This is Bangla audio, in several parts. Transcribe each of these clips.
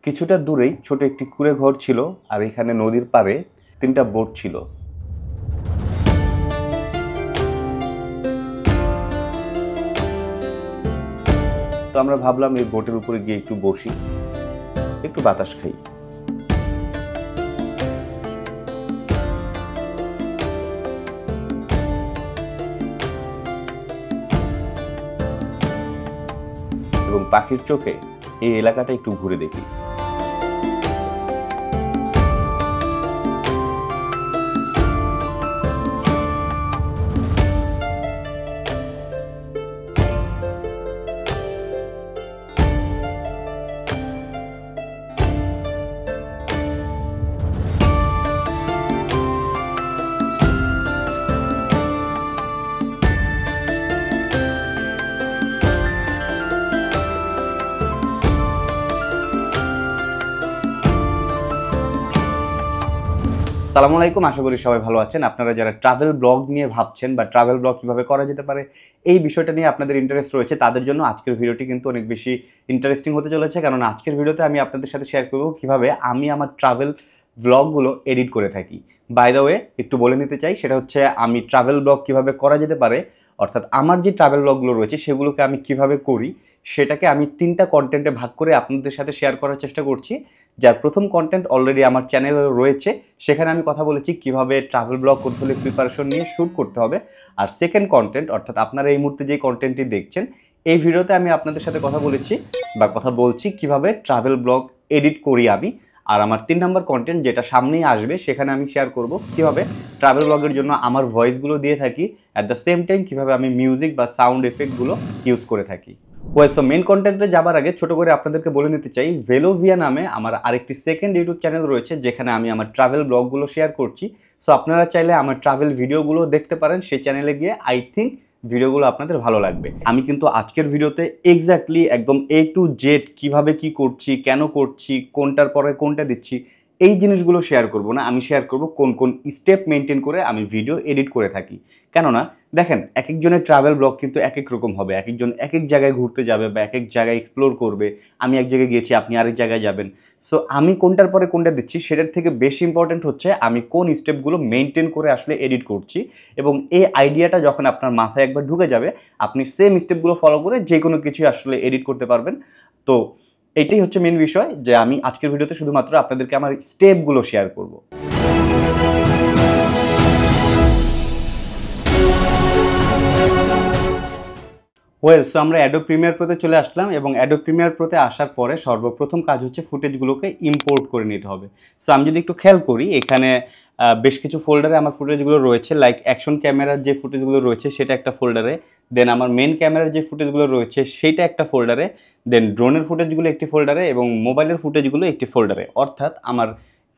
কিছুটা দূরেই ছোট একটি কুঁড়ে ঘর ছিল, আর এখানে নদীর পাড়ে 3টা বোট ছিল। তো আমরা ভাবলাম এই বোটের উপরে গিয়ে একটু বসি, একটু বাতাস খাই। এবং পাখির চোখে এই এলাকাটা একটু ঘুরে দেখি। আসসালামু আলাইকুম, আশা করি সবাই ভালো আছেন। আপনারা যারা ট্রাভেল ব্লগ নিয়ে ভাবছেন বা ট্রাভেল ব্লগ কীভাবে করা যেতে পারে এই বিষয়টা নিয়ে আপনাদের ইন্টারেস্ট রয়েছে, তাদের জন্য আজকের ভিডিওটি কিন্তু অনেক বেশি ইন্টারেস্টিং হতে চলেছে। কারণ আজকের ভিডিওতে আমি আপনাদের সাথে শেয়ার করব কীভাবে আমি আমার ট্রাভেল ব্লগগুলো এডিট করে থাকি। বাই দ্য ওয়ে একটু বলে নিতে চাই, সেটা হচ্ছে আমি ট্রাভেল ব্লগ কীভাবে করা যেতে পারে, অর্থাৎ আমার যে ট্রাভেল ব্লগগুলো রয়েছে সেগুলোকে আমি কিভাবে করি সেটাকে আমি 3টা কন্টেন্টে ভাগ করে আপনাদের সাথে শেয়ার করার চেষ্টা করছি। যার প্রথম কন্টেন্ট অলরেডি আমার চ্যানেলে রয়েছে, সেখানে আমি কথা বলেছি কিভাবে ট্রাভেল ব্লগ করতে হলে প্রিপারেশন নিয়ে শ্যুট করতে হবে। আর সেকেন্ড কন্টেন্ট, অর্থাৎ আপনারা এই মুহূর্তে যে কন্টেন্টটি দেখছেন এই ভিডিওতে আমি আপনাদের সাথে কথা বলেছি বা কথা বলছি কিভাবে ট্রাভেল ব্লগ এডিট করি আমি। আর আমার 3 নম্বর কন্টেন্ট যেটা সামনেই আসবে সেখানে আমি শেয়ার করব কিভাবে ট্রাভেল ব্লগের জন্য আমার ভয়েসগুলো দিয়ে থাকি, অ্যাট দ্য সেম টাইম কিভাবে আমি মিউজিক বা সাউন্ড এফেক্টগুলো ইউজ করে থাকি। ওয়েল, সো মেন কন্টেন্টে যাবার আগে ছোট করে আপনাদেরকে বলে নিতে চাই, ভেলোভিয়া নামে আমার আরেকটি সেকেন্ড ইউটিউব চ্যানেল রয়েছে যেখানে আমি আমার ট্রাভেল ব্লগগুলো শেয়ার করছি। সো আপনারা চাইলে আমার ট্রাভেল ভিডিওগুলো দেখতে পারেন সেই চ্যানেলে গিয়ে। আই থিঙ্ক ভিডিওগুলো আপনাদের ভালো লাগবে। আমি কিন্তু আজকের ভিডিওতে এক্স্যাক্টলি একদম A to Z কীভাবে কী করছি, কেন করছি, কোনটার পরে কোনটা দিচ্ছি, এই জিনিসগুলো শেয়ার করব না। আমি শেয়ার করব কোন কোন স্টেপ মেনটেন করে আমি ভিডিও এডিট করে থাকি। কেননা দেখেন, এক একজনের ট্রাভেল ব্লগ কিন্তু এক এক রকম হবে, এক একজন এক এক জায়গায় ঘুরতে যাবে বা এক এক জায়গায় এক্সপ্লোর করবে। আমি এক জায়গায় গিয়েছি, আপনি আরেক জায়গায় যাবেন। সো আমি কোনটার পরে কোনটা দিচ্ছি সেটার থেকে বেশি ইম্পর্টেন্ট হচ্ছে আমি কোন স্টেপগুলো মেনটেন করে আসলে এডিট করছি। এবং এই আইডিয়াটা যখন আপনার মাথায় একবার ঢুকে যাবে, আপনি সেম স্টেপগুলো ফলো করে যে কোনো কিছু আসলে এডিট করতে পারবেন। তো এইটাই হচ্ছে মেন বিষয়, যে আমি আজকের ভিডিওতে শুধুমাত্র আপনাদেরকে আমার স্টেপগুলো শেয়ার করব। ওয়েল, সো আমরা অ্যাডোব প্রিমিয়ার প্রোতে চলে আসলাম এবং অ্যাডোব প্রিমিয়ার প্রোতে আসার পরে সর্বপ্রথম কাজ হচ্ছে ফুটেজগুলোকে ইম্পোর্ট করে নিতে হবে। সো আমি যদি একটু খেয়াল করি, এখানে বেশ কিছু ফোল্ডারে আমার ফুটেজগুলো রয়েছে। লাইক অ্যাকশন ক্যামেরার যে ফুটেজগুলো রয়েছে সেটা একটা ফোল্ডারে, দেন আমার মেন ক্যামেরার যে ফুটেজগুলো রয়েছে সেইটা একটা ফোল্ডারে, দেন ড্রোনের ফুটেজগুলো একটি ফোল্ডারে এবং মোবাইলের ফুটেজগুলো একটি ফোল্ডারে। অর্থাৎ আমার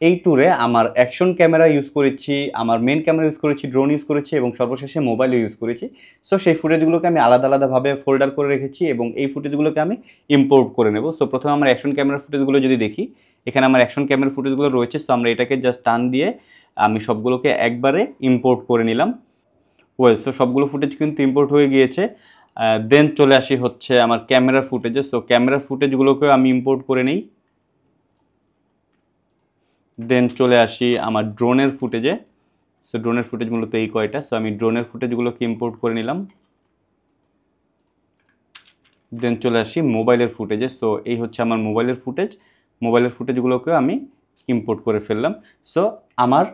এই ট্যুরে আমার অ্যাকশন ক্যামেরা ইউজ করেছি, আমার মেন ক্যামেরা ইউজ করেছি, ড্রোন ইউজ করেছি এবং সর্বশেষে মোবাইলও ইউজ করেছি। সো সেই ফুটেজগুলোকে আমি আলাদা আলাদাভাবে ফোল্ডার করে রেখেছি এবং এই ফুটেজগুলোকে আমি ইম্পোর্ট করে নেব। সো প্রথমে আমার অ্যাকশন ক্যামেরার ফুটেজগুলো যদি দেখি, এখানে আমার অ্যাকশন ক্যামেরার ফুটেজগুলো রয়েছে। সো আমরা এটাকে জাস্ট টান দিয়ে আমি সবগুলোকে একবারে ইম্পোর্ট করে নিলাম। ওয়েল, সো সবগুলো ফুটেজ কিন্তু ইম্পোর্ট হয়ে গিয়েছে। দেন চলে আসি হচ্ছে আমার ক্যামেরার ফুটেজে। সো ক্যামেরার ফুটেজগুলোকেও আমি ইম্পোর্ট করে নিই। দেন চলে আসি আমার ড্রোনের ফুটেজে। সো ড্রোনের ফুটেজ মূলত এই কয়টা। সো আমি ড্রোনের ফুটেজগুলোকে ইম্পোর্ট করে নিলাম। দেন চলে আসি মোবাইলের ফুটেজে। সো এই হচ্ছে আমার মোবাইলের ফুটেজ। মোবাইলের ফুটেজগুলোকেও আমি ইম্পোর্ট করে ফেললাম। সো আমার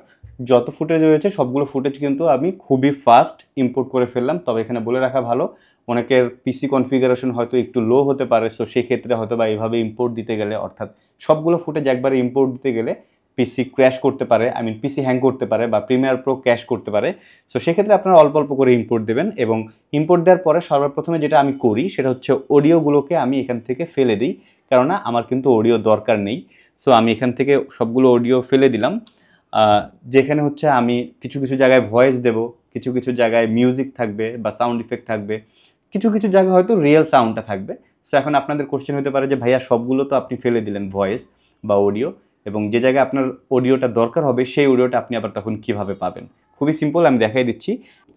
যত ফুটেজ রয়েছে সবগুলো ফুটেজ কিন্তু আমি খুবই ফাস্ট ইম্পোর্ট করে ফেললাম। তবে এখানে বলে রাখা ভালো, অনেকের পিসি কনফিগারেশন হয়তো একটু লো হতে পারে। সো সেক্ষেত্রে হয়তো বা এইভাবে ইম্পোর্ট দিতে গেলে, অর্থাৎ সবগুলো ফুটেজ একবারে ইম্পোর্ট দিতে গেলে পিসি ক্র্যাশ করতে পারে, পিসি হ্যাং করতে পারে বা প্রিমিয়ার প্রো ক্র্যাশ করতে পারে। সো সেক্ষেত্রে আপনারা অল্প অল্প করে ইম্পোর্ট দেবেন এবং ইম্পোর্ট দেওয়ার পরে সর্বপ্রথমে যেটা আমি করি সেটা হচ্ছে অডিওগুলোকে আমি এখান থেকে ফেলে দিই, কেননা আমার কিন্তু অডিও দরকার নেই। সো আমি এখান থেকে সবগুলো অডিও ফেলে দিলাম। যেখানে হচ্ছে আমি কিছু কিছু জায়গায় ভয়েস দেব, কিছু কিছু জায়গায় মিউজিক থাকবে বা সাউন্ড ইফেক্ট থাকবে, কিছু কিছু জায়গায় হয়তো রিয়েল সাউন্ডটা থাকবে। সো এখন আপনাদের কোশ্চেন হতে পারে যে ভাইয়া সবগুলো তো আপনি ফেলে দিলেন ভয়েস বা অডিও, এবং যে জায়গায় আপনার অডিওটা দরকার হবে সেই অডিওটা আপনি আবার তখন কিভাবে পাবেন? খুবই সিম্পল, আমি দেখাই দিচ্ছি।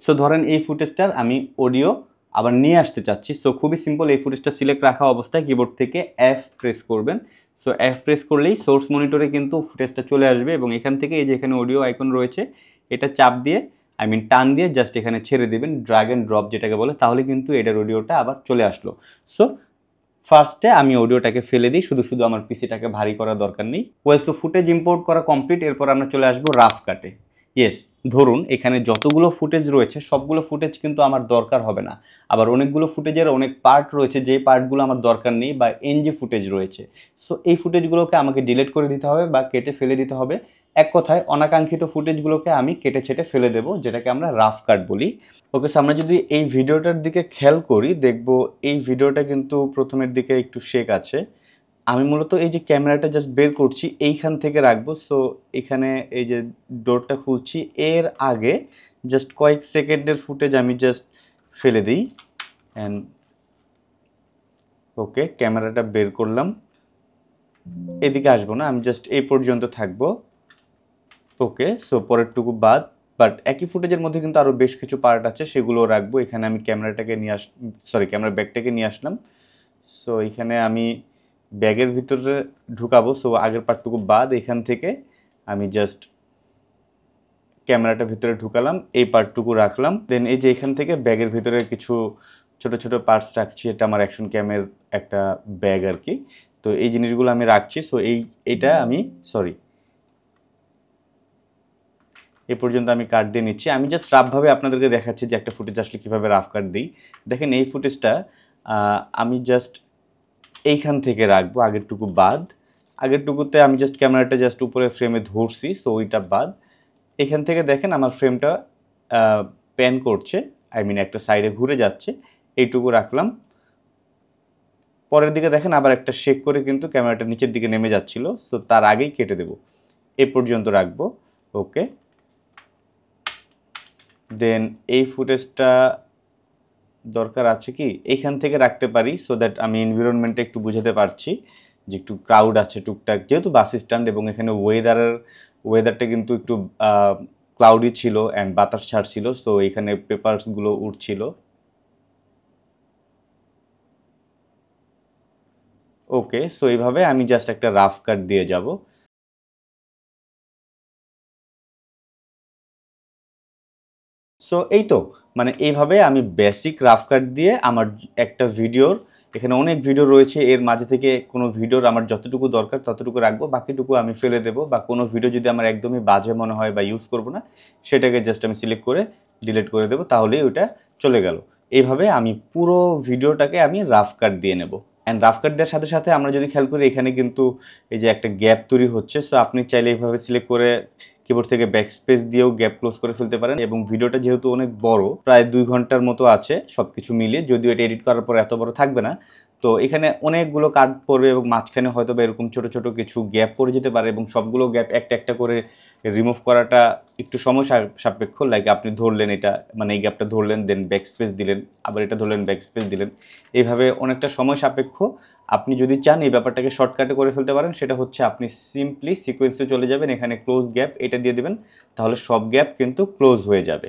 সো ধরেন এই ফুটেজটার আমি অডিও আবার নিয়ে আসতে চাচ্ছি। সো খুবই সিম্পল, এই ফুটেজটা সিলেক্ট রাখা অবস্থায় কিবোর্ড থেকে F প্রেস করবেন। সো F প্রেস করলেই সোর্স মনিটরে কিন্তু ফুটেজটা চলে আসবে এবং এখান থেকে এই যে এখানে অডিও আইকন রয়েছে এটা চাপ দিয়ে টান দিয়ে জাস্ট এখানে ছেড়ে দেবেন, ড্র্যাগ অ্যান্ড ড্রপ যেটাকে বলে, তাহলে কিন্তু এটার অডিওটা আবার চলে আসলো। সো ফার্স্টে আমি অডিওটাকে ফেলে দিই, শুধু শুধু আমার পিসিটাকে ভারী করার দরকার নেই। ওয়েল, সো ফুটেজ ইম্পোর্ট করা কমপ্লিট। এরপর আমরা চলে আসবো রাফ কাটে। ইয়েস, ধরুন এখানে যতগুলো ফুটেজ রয়েছে সবগুলো ফুটেজ কিন্তু আমার দরকার হবে না, আবার অনেকগুলো ফুটেজের অনেক পার্ট রয়েছে যে পার্টগুলো আমার দরকার নেই বা এনজি ফুটেজ রয়েছে। সো এই ফুটেজগুলোকে আমাকে ডিলিট করে দিতে হবে বা কেটে ফেলে দিতে হবে। এক কথায় অনাকাঙ্ক্ষিত ফুটেজগুলোকে আমি কেটে ছেটে ফেলে দেবো, যেটাকে আমরা রাফ কাট বলি। ওকে, সো আমরা যদি এই ভিডিওটার দিকে খেয়াল করি দেখব এই ভিডিওটা কিন্তু প্রথমের দিকে একটু শেক আছে। আমি মূলত এই যে ক্যামেরাটা জাস্ট বের করছি এইখান থেকে রাখবো। সো এখানে এই যে ডোরটা খুলছি এর আগে জাস্ট কয়েক সেকেন্ডের ফুটেজ আমি জাস্ট ফেলে দিই অ্যান্ড ওকে, ক্যামেরাটা বের করলাম, এদিকে আসবো না, আমি জাস্ট এই পর্যন্ত থাকবো। ওকে, সো পরেরটুকু বাদ, বাট একই ফুটেজের মধ্যে কিন্তু আরও বেশ কিছু পার্ট আছে, সেগুলো রাখবো। এখানে আমি ক্যামেরাটাকে নিয়ে ক্যামেরা ব্যাগটাকে নিয়ে আসলাম। সো এখানে আমি ব্যাগের ভিতরে ঢুকাবো। সো আগের পার্টটুকু বাদ, এখান থেকে আমি জাস্ট ক্যামেরাটা ভিতরে ঢুকালাম, এই পার্টটুকু রাখলাম। দেন এই যে এখান থেকে ব্যাগের ভিতরে কিছু ছোট ছোট পার্টস রাখছি, এটা আমার অ্যাকশন ক্যামের একটা ব্যাগ আর কি। তো এই জিনিসগুলো আমি রাখছি। সো এইটা আমি এ পর্যন্ত আমি কাট দিয়ে নিচ্ছি। আমি জাস্ট রাফভাবে আপনাদেরকে দেখাচ্ছি যে একটা ফুটেজ আসলে কীভাবে রাফ কাট দিই। দেখেন এই ফুটেজটা আমি জাস্ট এইখান থেকে রাখবো, আগেরটুকু বাদ। আগেরটুকুতে আমি জাস্ট ক্যামেরাটা জাস্ট উপরে ফ্রেমে ধরছি, সো ওইটা বাদ। এখান থেকে দেখেন আমার ফ্রেমটা প্যান করছে, একটা সাইডে ঘুরে যাচ্ছে, এইটুকু রাখলাম। পরের দিকে দেখেন আবার একটা শেক করে কিন্তু ক্যামেরাটা নিচের দিকে নেমে যাচ্ছিল, সো তার আগেই কেটে দেব, এ পর্যন্ত রাখবো। ওকে, দেন এই ফুটেজটা দরকার আছে কি এইখান থেকে রাখতে পারি, সো দ্যাট আমি এনভায়রনমেন্টটা একটু বুঝাতে পারছি যে একটু ক্রাউড আছে টুকটাক, যেহেতু বাস স্ট্যান্ড এবং এখানে ওয়েদারটা কিন্তু একটু ক্লাউডি ছিল অ্যান্ড বাতাস ছাড়ছিল, সো এখানে পেপারসগুলো উঠছিল। ওকে, সো এইভাবে আমি জাস্ট একটা রাফ কাট দিয়ে যাব। সো এই তো, এইভাবে আমি বেসিক রাফ কাট দিয়ে আমার একটা ভিডিওর, এখানে অনেক ভিডিও রয়েছে, এর মাঝে থেকে কোনো ভিডিওর আমার যতটুকু দরকার ততটুকু রাখবো, বাকিটুকু আমি ফেলে দেবো, বা কোনো ভিডিও যদি আমার একদমই বাজে মনে হয় বা ইউজ করবো না সেটাকে জাস্ট আমি সিলেক্ট করে ডিলিট করে দেবো, তাহলেই ওইটা চলে গেল। এইভাবে আমি পুরো ভিডিওটাকে আমি রাফ কাট দিয়ে নেব। অ্যান্ড রাফ কাট দেওয়ার সাথে সাথে আমরা যদি খেয়াল করি এখানে কিন্তু এই যে একটা গ্যাপ তৈরি হচ্ছে, সো আপনি চাইলে এইভাবে সিলেক্ট করে কিবোর্ড থেকে ব্যাক স্পেস দিয়েও গ্যাপ ক্লোজ করে ফেলতে পারেন। এবং ভিডিওটা যেহেতু অনেক বড়, প্রায় 2 ঘন্টার মতো আছে সব কিছু মিলিয়ে, যদিও এটা এডিট করার পর এত বড় থাকবে না, তো এখানে অনেকগুলো কাট পড়বে এবং মাঝখানে হয়তো বা এরকম ছোট ছোট কিছু গ্যাপ পড়ে যেতে পারে, এবং সবগুলো গ্যাপ একটা একটা করে রিমুভ করাটা একটু সময় সাপেক্ষ। লাইক আপনি ধরলেন এটা, এই গ্যাপটা ধরলেন, দেন ব্যাক স্পেস দিলেন, আবার এটা ধরলেন, ব্যাক স্পেস দিলেন, এইভাবে অনেকটা সময় সাপেক্ষ। আপনি যদি চান এই ব্যাপারটাকে শর্টকাটে করে ফেলতে পারেন, সেটা হচ্ছে আপনি সিম্পলি সিকোয়েন্সে চলে যাবেন, এখানে ক্লোজ গ্যাপ এটা দিয়ে দেবেন, তাহলে সব গ্যাপ কিন্তু ক্লোজ হয়ে যাবে।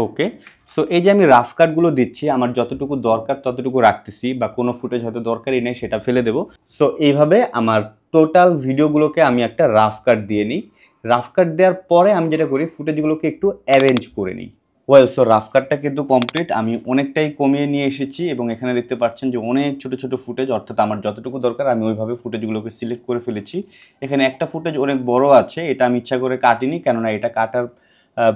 ওকে, সো এই যে আমি রাফ কাটগুলো দিচ্ছি, আমার যতটুকু দরকার ততটুকু রাখতেছি, বা কোনো ফুটেজ হয়তো দরকারই নেই সেটা ফেলে দেবো। সো এইভাবে আমার টোটাল ভিডিওগুলোকে আমি একটা রাফ কাট দিয়ে নিই। রাফ কাট দেওয়ার পরে আমি যেটা করি ফুটেজগুলোকে একটু অ্যারেঞ্জ করে নিই। ওয়েল, সো রাফ কাটটা কিন্তু কমপ্লিট, আমি অনেকটাই কমিয়ে নিয়ে এসেছি এবং এখানে দেখতে পাচ্ছেন যে অনেক ছোট ছোট ফুটেজ, অর্থাৎ আমার যতটুকু দরকার আমি ওইভাবে ফুটেজগুলোকে সিলেক্ট করে ফেলেছি। এখানে একটা ফুটেজ অনেক বড় আছে, এটা আমি ইচ্ছা করে কাটিনি, কেননা এটা কাটার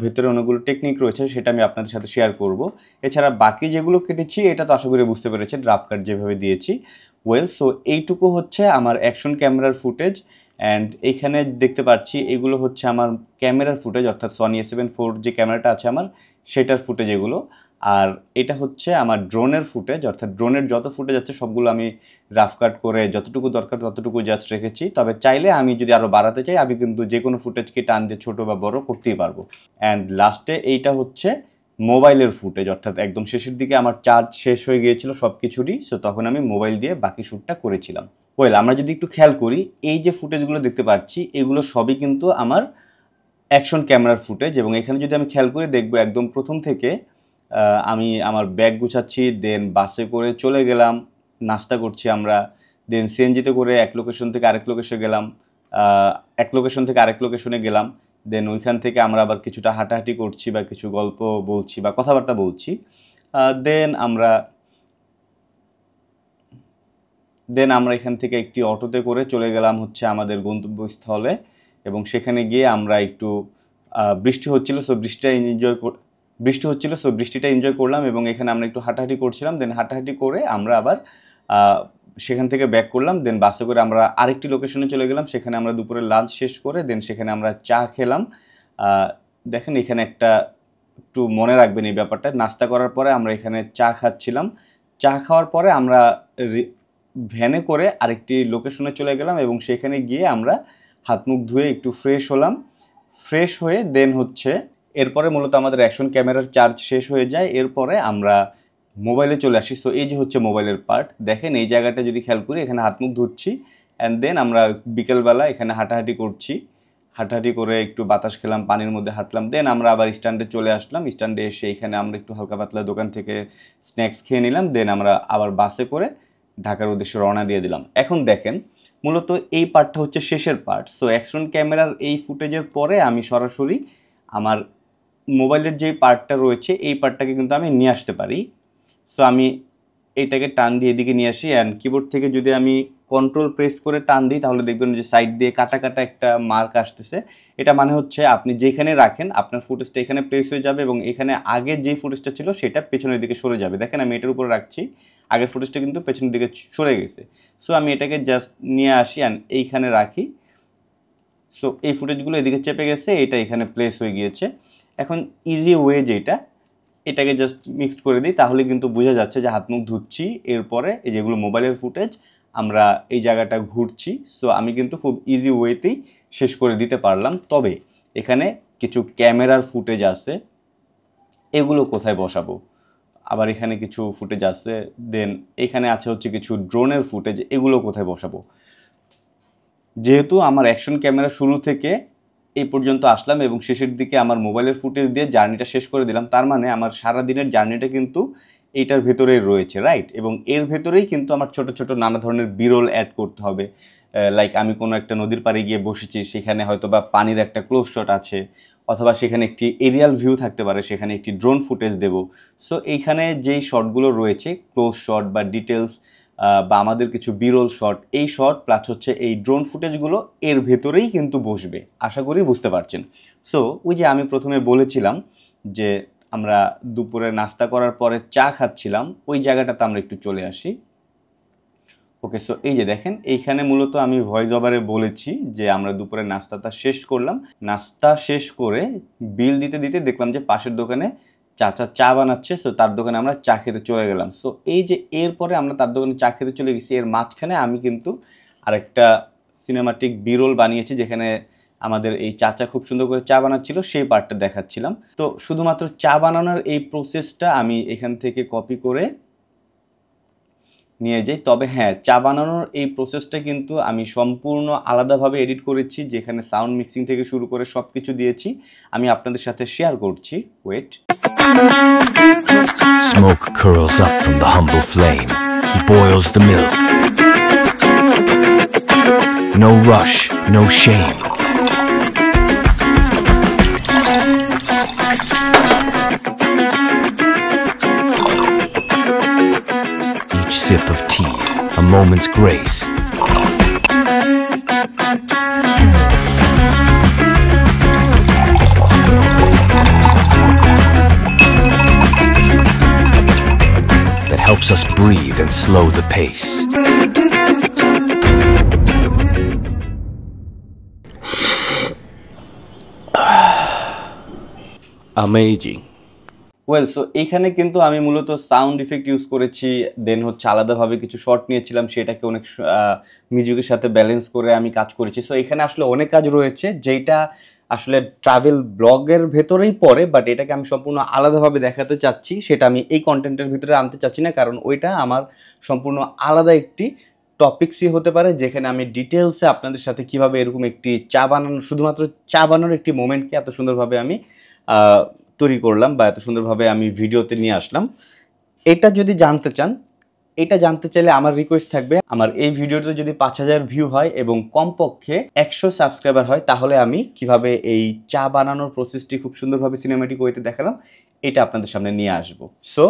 ভেতরে অনেকগুলো টেকনিক রয়েছে, সেটা আমি আপনাদের সাথে শেয়ার করব। এছাড়া বাকি যেগুলো কেটেছি এটা তো আশা করি বুঝতে পেরেছেন রাফ কাট যেভাবে দিয়েছি। ওয়েল, সো এইটুকু হচ্ছে আমার অ্যাকশন ক্যামেরার ফুটেজ। অ্যান্ড এইখানে দেখতে পাচ্ছি এগুলো হচ্ছে আমার ক্যামেরার ফুটেজ, অর্থাৎ সনি A7 IV যে ক্যামেরাটা আছে আমার সেটার ফুটেজ এগুলো। আর এটা হচ্ছে আমার ড্রোনের ফুটেজ, অর্থাৎ ড্রোনের যত ফুটেজ আছে সবগুলো আমি রাফ কাট করে যতটুকু দরকার ততটুকু জাস্ট রেখেছি। তবে চাইলে আমি যদি আরও বাড়াতে চাই আমি কিন্তু যে কোনো ফুটেজকে টান দিয়ে ছোটো বা বড় করতেই পারবো। অ্যান্ড লাস্টে এইটা হচ্ছে মোবাইলের ফুটেজ, অর্থাৎ একদম শেষের দিকে আমার চার্জ শেষ হয়ে গিয়েছিল সব কিছুরই, সো তখন আমি মোবাইল দিয়ে বাকি শ্যুটটা করেছিলাম। ওয়েল, আমরা যদি একটু খেয়াল করি এই যে ফুটেজগুলো দেখতে পাচ্ছি এগুলো সবই কিন্তু আমার অ্যাকশন ক্যামেরার ফুটেজ। এবং এখানে যদি আমি খেয়াল করে দেখবো একদম প্রথম থেকে আমি আমার ব্যাগ গুছাচ্ছি, দেন বাসে করে চলে গেলাম, নাস্তা করছি আমরা, দেন সিএনজিতে করে এক লোকেশন থেকে আরেক লোকেশনে গেলাম, এক লোকেশন থেকে আরেক লোকেশনে গেলাম। দেন ওইখান থেকে আমরা আবার কিছুটা হাঁটাহাঁটি করছি বা কিছু গল্প বলছি বা কথাবার্তা বলছি। দেন আমরা এখান থেকে একটি অটোতে করে চলে গেলাম হচ্ছে আমাদের গন্তব্যস্থলে, এবং সেখানে গিয়ে আমরা একটু বৃষ্টি হচ্ছিল, সো বৃষ্টিটা এনজয় করলাম, এবং এখানে আমরা একটু হাঁটাহাঁটি করছিলাম। দেন হাঁটাহাঁটি করে আমরা আবার সেখান থেকে ব্যাক করলাম। দেন বাসে করে আমরা আরেকটি লোকেশনে চলে গেলাম, সেখানে আমরা দুপুরে লাঞ্চ শেষ করে দেন সেখানে আমরা চা খেলাম। দেখেন এখানে একটু মনে রাখবেন এই ব্যাপারটা, নাস্তা করার পরে আমরা এখানে চা খাচ্ছিলাম। চা খাওয়ার পরে আমরা ভ্যানে করে আরেকটি লোকেশনে চলে গেলাম, এবং সেখানে গিয়ে আমরা হাত মুখ ধুয়ে একটু ফ্রেশ হলাম। ফ্রেশ হয়ে দেন হচ্ছে এরপরে মূলত আমাদের অ্যাকশন ক্যামেরার চার্জ শেষ হয়ে যায়। এরপরে আমরা মোবাইলে চলে আসি। সো এই যে হচ্ছে মোবাইলের পার্ট, দেখেন এই জায়গাটা যদি খেয়াল করি, এখানে হাত মুখ ধুচ্ছি, অ্যান্ড দেন আমরা বিকেলবেলা এখানে হাঁটাহাঁটি করছি। হাঁটাহাঁটি করে একটু বাতাস খেলাম, পানির মধ্যে হাঁটলাম। দেন আমরা আবার স্ট্যান্ডে চলে আসলাম। স্ট্যান্ডে এসে এখানে আমরা একটু হালকা পাতলা দোকান থেকে স্ন্যাক্স খেয়ে নিলাম। দেন আমরা আবার বাসে করে ঢাকার উদ্দেশ্যে রওনা দিয়ে দিলাম। এখন দেখেন মূলত এই পার্টটা হচ্ছে শেষের পার্ট। সো অ্যাকশন ক্যামেরার এই ফুটেজের পরে আমি সরাসরি আমার মোবাইলের যে পার্টটা রয়েছে এই পার্টটাকে কিন্তু আমি নিয়ে আসতে পারি। সো আমি এইটাকে টান দিয়ে এদিকে নিয়ে আসি, অ্যান্ড কিবোর্ড থেকে যদি আমি কন্ট্রোল প্রেস করে টান দিই তাহলে দেখবেন যে সাইড দিয়ে কাটা কাটা একটা মার্ক আসতেছে। এটা মানে হচ্ছে আপনি যেখানে রাখেন আপনার ফুটেজটা এখানে প্লেস হয়ে যাবে, এবং এখানে আগে যে ফুটেজটা ছিল সেটা পেছনের দিকে সরে যাবে। দেখেন আমি এটার উপরে রাখছি, আগের ফুটেজটা কিন্তু পেছনের দিকে সরে গেছে। সো আমি এটাকে জাস্ট নিয়ে আসি অ্যান্ড এইখানে রাখি। সো এই ফুটেজগুলো এদিকে চেপে গেছে, এটা এখানে প্লেস হয়ে গিয়েছে। এখন ইজি ওয়ে যেটা, এটাকে জাস্ট মিক্সড করে দিই, তাহলে কিন্তু বোঝা যাচ্ছে যে হাত মুখ ধুচ্ছি। এরপরে এই যেগুলো মোবাইলের ফুটেজ আমরা এই জায়গাটা ঘুরছি। সো আমি কিন্তু খুব ইজি ওয়েতেই শেষ করে দিতে পারলাম। তবে এখানে কিছু ক্যামেরার ফুটেজ আছে, এগুলো কোথায় বসাবো? আবার এখানে কিছু ফুটেজ আছে, দেন এখানে আছে হচ্ছে কিছু ড্রোনের ফুটেজ, এগুলো কোথায় বসাবো? যেহেতু আমার অ্যাকশন ক্যামেরা শুরু থেকে এই পর্যন্ত আসলাম এবং শেষের দিকে আমার মোবাইলের ফুটেজ দিয়ে জার্নিটা শেষ করে দিলাম, তার মানে আমার সারা দিনের জার্নিটা কিন্তু এইটার ভেতরেই রয়েছে, রাইট? এবং এর ভেতরেই কিন্তু আমার ছোট ছোট নানা ধরনের বিরল অ্যাড করতে হবে। লাইক আমি কোনো একটা নদীর পাড়ে গিয়ে বসেছি, সেখানে হয়তো বা পানির একটা ক্লোজ শট আছে, অথবা সেখানে একটি এরিয়াল ভিউ থাকতে পারে, সেখানে একটি ড্রোন ফুটেজ দেব। সো এইখানে যেই শটগুলো রয়েছে ক্লোজ শট বা ডিটেলস বা আমাদের কিছু বিরল শট, এই শট প্লাস হচ্ছে এই ড্রোন ফুটেজগুলো এর ভেতরেই কিন্তু বসবে, আশা করি বুঝতে পারছেন। সো ওই যে আমি প্রথমে বলেছিলাম যে আমরা দুপুরে নাস্তা করার পরে চা খাচ্ছিলাম, ওই জায়গাটাতে আমরা একটু চলে আসি। ওকে, সো এই যে দেখেন এইখানে মূলত আমি ভয়েস ওভারে বলেছি যে আমরা দুপুরে নাস্তাটা শেষ করলাম। নাস্তা শেষ করে বিল দিতে দিতে দেখলাম যে পাশের দোকানে চাচা চা বানাচ্ছে। সো তার দোকানে আমরা চা খেতে চলে গেলাম। সো এই যে এরপরে আমরা তার দোকানে চা খেতে চলে গেছি, এর মাঝখানে আমি কিন্তু আরেকটা সিনেমাটিক বিরল বানিয়েছি, যেখানে আমাদের এই চাচা খুব সুন্দর করে চা বানাচ্ছিল, সেই পার্টটা দেখাচ্ছিলাম। তো শুধুমাত্র চা বানানোর এই প্রসেসটা আমি এখান থেকে কপি করে নিয়ে যাই। তবে হ্যাঁ, চা বানানোর এই প্রসেসটা কিন্তু আমি সম্পূর্ণ আলাদাভাবে এডিট করেছি, যেখানে সাউন্ড মিক্সিং থেকে শুরু করে সব কিছু দিয়েছি, আমি আপনাদের সাথে শেয়ার করছি। Wait. Smoke curls up from the humble flame. He boils the milk. No rush, no shame. Each sip of tea, a moment's grace. That helps us breathe and slow the pace. Amazing. Well, so এইখানে কিন্তু আমি মূলত সাউন্ড ইফেক্ট ইউজ করেছি, দেন হচ্ছে আলাদাভাবে কিছু শর্ট নিয়েছিলাম, সেটাকে অনেক মিউজিকের সাথে ব্যালেন্স করে আমি কাজ করেছি। সো এখানে আসলে অনেক কাজ রয়েছে যেটা আসলে ট্রাভেল ব্লগের ভেতরেই পড়ে, বাট এটাকে আমি সম্পূর্ণ আলাদাভাবে দেখাতে চাচ্ছি, সেটা আমি এই কন্টেন্টের ভিতরে আনতে চাচ্ছি না, কারণ ওইটা আমার সম্পূর্ণ আলাদা একটি টপিক্সই হতে পারে, যেখানে আমি ডিটেলসে আপনাদের সাথে কিভাবে এরকম একটি চা বানানো, শুধুমাত্র চা বানানোর একটি মোমেন্টকে এত সুন্দরভাবে আমি তৈরি করলাম বা এত সুন্দরভাবে আমি ভিডিওতে নিয়ে আসলাম। এটা যদি জানতে চান এটা জানতে চাইলে আমার রিকোয়েস্ট থাকবে, আমার এই ভিডিওতে যদি 5000 ভিউ হয় এবং কমপক্ষে 100 সাবস্ক্রাইবার হয়, তাহলে আমি কিভাবে এই চা বানানোর প্রসেসটি খুব সুন্দরভাবে সিনেম্যাটিক ওয়েতে দেখালাম এটা আপনাদের সামনে নিয়ে আসবো। সো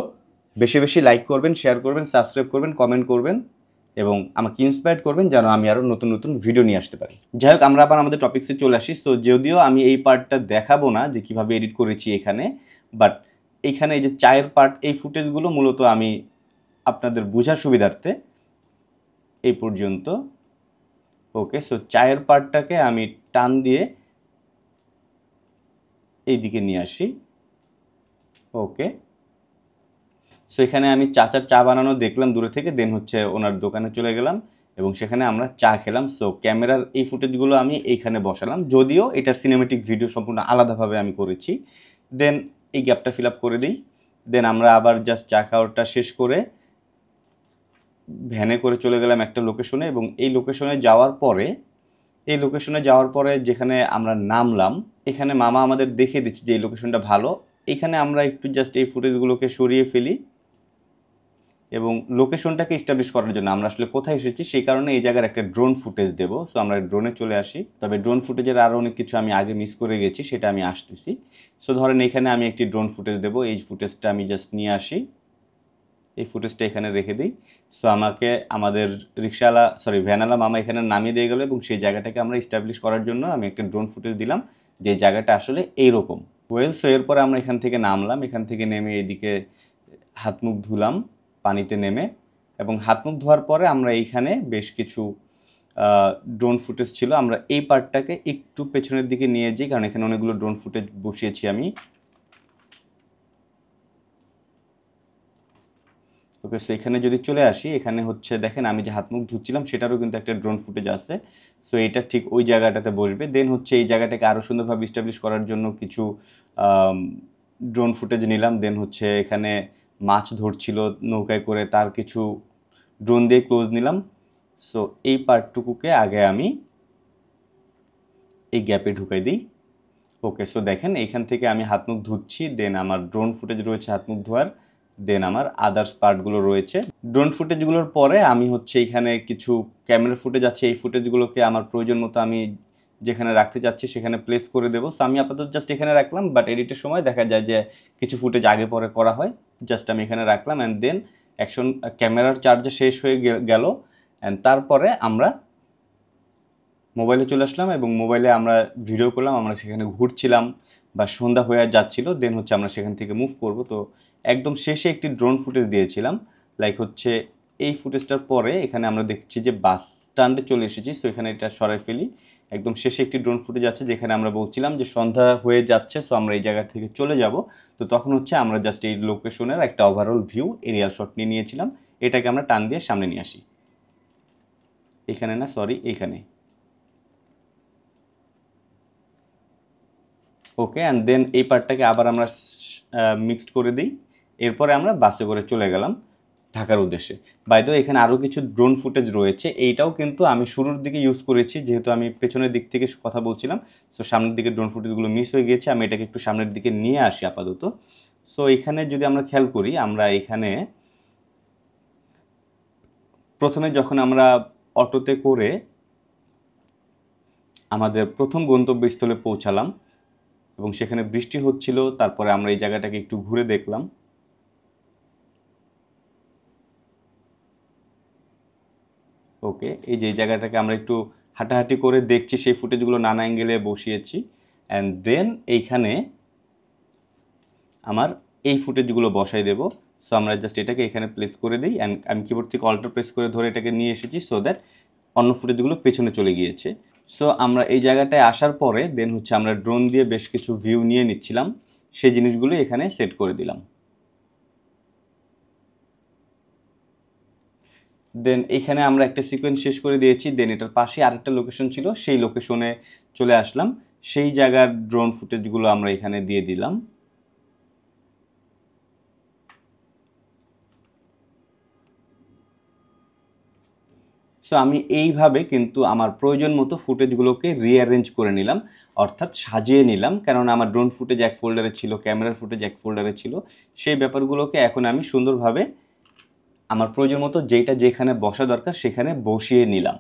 বেশি বেশি লাইক করবেন, শেয়ার করবেন, সাবস্ক্রাইব করবেন, কমেন্ট করবেন এবং আমাকে ইন্সপায়ার করবেন যেন আমি আরও নতুন নতুন ভিডিও নিয়ে আসতে পারি। যাই হোক, আমরা আবার আমাদের টপিক্সে চলে আসি। সো যদিও আমি এই পার্টটা দেখাবো না যে কিভাবে এডিট করেছি এখানে, বাট এইখানে এই যে চায়ের পার্ট, এই ফুটেজগুলো মূলত আমি আপনাদের বোঝার সুবিধার্থে এই পর্যন্ত। ওকে, সো চায়ের পার্টটাকে আমি টান দিয়ে এই দিকে নিয়ে আসি। ওকে, সো এখানে আমি চাচার চা বানানো দেখলাম দূরে থেকে, দেন হচ্ছে ওনার দোকানে চলে গেলাম এবং সেখানে আমরা চা খেলাম। সো ক্যামেরার এই ফুটেজগুলো আমি এইখানে বসালাম, যদিও এটার সিনেমেটিক ভিডিও সম্পূর্ণ আলাদাভাবে আমি করেছি। দেন এই গ্যাপটা ফিল আপ করে দিই। দেন আমরা আবার জাস্ট চা খাওয়াটা শেষ করে ভ্যানে করে চলে গেলাম একটা লোকেশনে এবং এই লোকেশনে যাওয়ার পরে যেখানে আমরা নামলাম, এখানে মামা আমাদের দেখিয়ে দিচ্ছে যে এই লোকেশনটা ভালো। এখানে আমরা একটু জাস্ট এই ফুটেজগুলোকে সরিয়ে ফেলি এবং লোকেশনটাকে এস্টাবলিশ করার জন্য আমরা আসলে কোথায় এসেছি সেই কারণে এই জায়গার একটা ড্রোন ফুটেজ দেবো। সো আমরা ড্রোনে চলে আসি, তবে ড্রোন ফুটেজের আরও অনেক কিছু আমি আগে মিস করে গেছি, সেটা আমি আসতেছি। সো ধরেন এখানে আমি একটি ড্রোন ফুটেজ দেবো, এই ফুটেজটা আমি জাস্ট নিয়ে আসি, এই ফুটেজটা এখানে রেখে দিই। সো আমাকে আমাদের ভ্যানালা মামা এখানে নামিয়ে দিয়ে গেলো এবং সেই জায়গাটাকে আমরা এস্টাবলিশ করার জন্য আমি একটা ড্রোন ফুটেজ দিলাম যে জায়গাটা আসলে এইরকম। সো এরপরে আমরা এখান থেকে নামলাম, এখান থেকে নেমে এইদিকে হাত মুখ ধুলাম পানিতে নেমে, এবং হাত মুখ ধোয়ার পরে আমরা এইখানে বেশ কিছু ড্রোন ফুটেজ ছিল, আমরা এই পার্টটাকে একটু পেছনের দিকে নিয়ে যাই কারণ এখানে অনেকগুলো ড্রোন ফুটেজ বসিয়েছি আমি। ওকে, সো এখানে যদি চলে আসি, এখানে হচ্ছে দেখেন আমি যে হাত মুখ ধুচ্ছিলাম সেটারও কিন্তু একটা ড্রোন ফুটেজ আছে। সো এটা ঠিক ওই জায়গাটাতে বসবে। দেন হচ্ছে এই জায়গাটাকে আরও সুন্দরভাবে এস্টাবলিশ করার জন্য কিছু ড্রোন ফুটেজ নিলাম। দেন হচ্ছে এখানে মাছ ধরছিল নৌকায় করে, তার কিছু ড্রোন দিয়ে ক্লোজ নিলাম। সো এই পার্টটুকুকে আগে আমি এই গ্যাপে ঢুকাই দিই। ওকে, সো দেখেন এইখান থেকে আমি হাত মুখ ধুচ্ছি, দেন আমার ড্রোন ফুটেজ রয়েছে হাত মুখ ধোয়ার, দেন আমার আদার্স পার্টগুলো রয়েছে। ড্রোন ফুটেজগুলোর পরে আমি হচ্ছে এখানে কিছু ক্যামেরা ফুটেজ আছে, এই ফুটেজগুলোকে আমার প্রয়োজন মতো আমি যেখানে রাখতে চাচ্ছি সেখানে প্লেস করে দেবো। সো আমি আপাতত জাস্ট এখানে রাখলাম, বাট এডিটের সময় দেখা যায় যে কিছু ফুটেজ আগে পরে করা হয়, জাস্ট আমি এখানে রাখলাম। অ্যান্ড দেন অ্যাকশন ক্যামেরার চার্জে শেষ হয়ে গেল, অ্যান্ড তারপরে আমরা মোবাইলে চলে আসলাম এবং মোবাইলে আমরা ভিডিও করলাম, আমরা সেখানে ঘুরছিলাম বা সন্ধ্যা হয়ে যাচ্ছিল, দেন হচ্ছে আমরা সেখান থেকে মুভ করব। তো একদম শেষে একটি ড্রোন ফুটেজ দিয়েছিলাম, লাইক হচ্ছে এই ফুটেজটার পরে এখানে আমরা দেখছি যে বাস স্ট্যান্ডে চলে এসেছি। সো এখানে এটা সরাই ফেলি, একদম শেষে একটি ড্রোন ফুটেজ আছে যেখানে আমরা বলছিলাম যে সন্ধ্যা হয়ে যাচ্ছে, সো আমরা এই জায়গা থেকে চলে যাব। তো তখন হচ্ছে আমরা জাস্ট এই লোকেশনের একটা ওভারঅল ভিউ এরিয়াল শট নিয়ে নিয়েছিলাম, এটাকে আমরা টান দিয়ে সামনে নিয়ে আসি, এখানে না সরি এইখানে। ওকে, অ্যান্ড দেন এই পার্টটাকে আবার আমরা মিক্সড করে দিই। এরপরে আমরা বাসে করে চলে গেলাম ঢাকার উদ্দেশ্যে। বাই দ্য ওয়ে এখানে আরও কিছু ড্রোন ফুটেজ রয়েছে, এইটাও কিন্তু আমি শুরুর দিকে ইউজ করেছি যেহেতু আমি পেছনের দিক থেকে কথা বলছিলাম। সো সামনের দিকে ড্রোন ফুটেজগুলো মিস হয়ে গিয়েছে, আমি এটাকে একটু সামনের দিকে নিয়ে আসি আপাতত। সো এখানে যদি আমরা খেয়াল করি, আমরা এখানে প্রথমে যখন আমরা অটোতে করে আমাদের প্রথম গন্তব্যস্থলে পৌঁছালাম এবং সেখানে বৃষ্টি হচ্ছিল, তারপরে আমরা এই জায়গাটাকে একটু ঘুরে দেখলাম। ওকে, এই যে এই জায়গাটাকে আমরা একটু হাঁটাহাঁটি করে দেখছি, সেই ফুটেজগুলো নানা অ্যাঙ্গেলে বসিয়েছি। অ্যান্ড দেন এইখানে আমার এই ফুটেজগুলো বসাই দেব। সো আমরা জাস্ট এটাকে এখানে প্লেস করে দিই, অ্যান্ড আমি কিবোর্ড থেকে অল্টার প্রেস করে ধরে এটাকে নিয়ে এসেছি সো দ্যাট অন্য ফুটেজগুলো পেছনে চলে গিয়েছে। সো আমরা এই জায়গাটায় আসার পরে দেন হচ্ছে আমরা ড্রোন দিয়ে বেশ কিছু ভিউ নিয়ে নিচ্ছিলাম, সেই জিনিসগুলো এখানে সেট করে দিলাম। দেন এখানে আমরা একটা সিকোয়েন্স শেষ করে দিয়েছি, দেন এটার পাশে আরেকটা লোকেশন ছিল, সেই লোকেশনে চলে আসলাম, সেই জায়গার ড্রোন ফুটেজগুলো আমরা এখানে দিয়ে দিলাম। সো আমি এইভাবে কিন্তু আমার প্রয়োজন মতো ফুটেজগুলোকে রিঅ্যারেঞ্জ করে নিলাম, অর্থাৎ সাজিয়ে নিলাম, কারণ আমার ড্রোন ফুটেজ এক ফোল্ডারে ছিল, ক্যামেরার ফুটেজ এক ফোল্ডারে ছিল, সেই ব্যাপারগুলোকে এখন আমি সুন্দরভাবে আমার প্রয়োজন মতো যেটা যেখানে বসা দরকার সেখানে বসিয়ে নিলাম।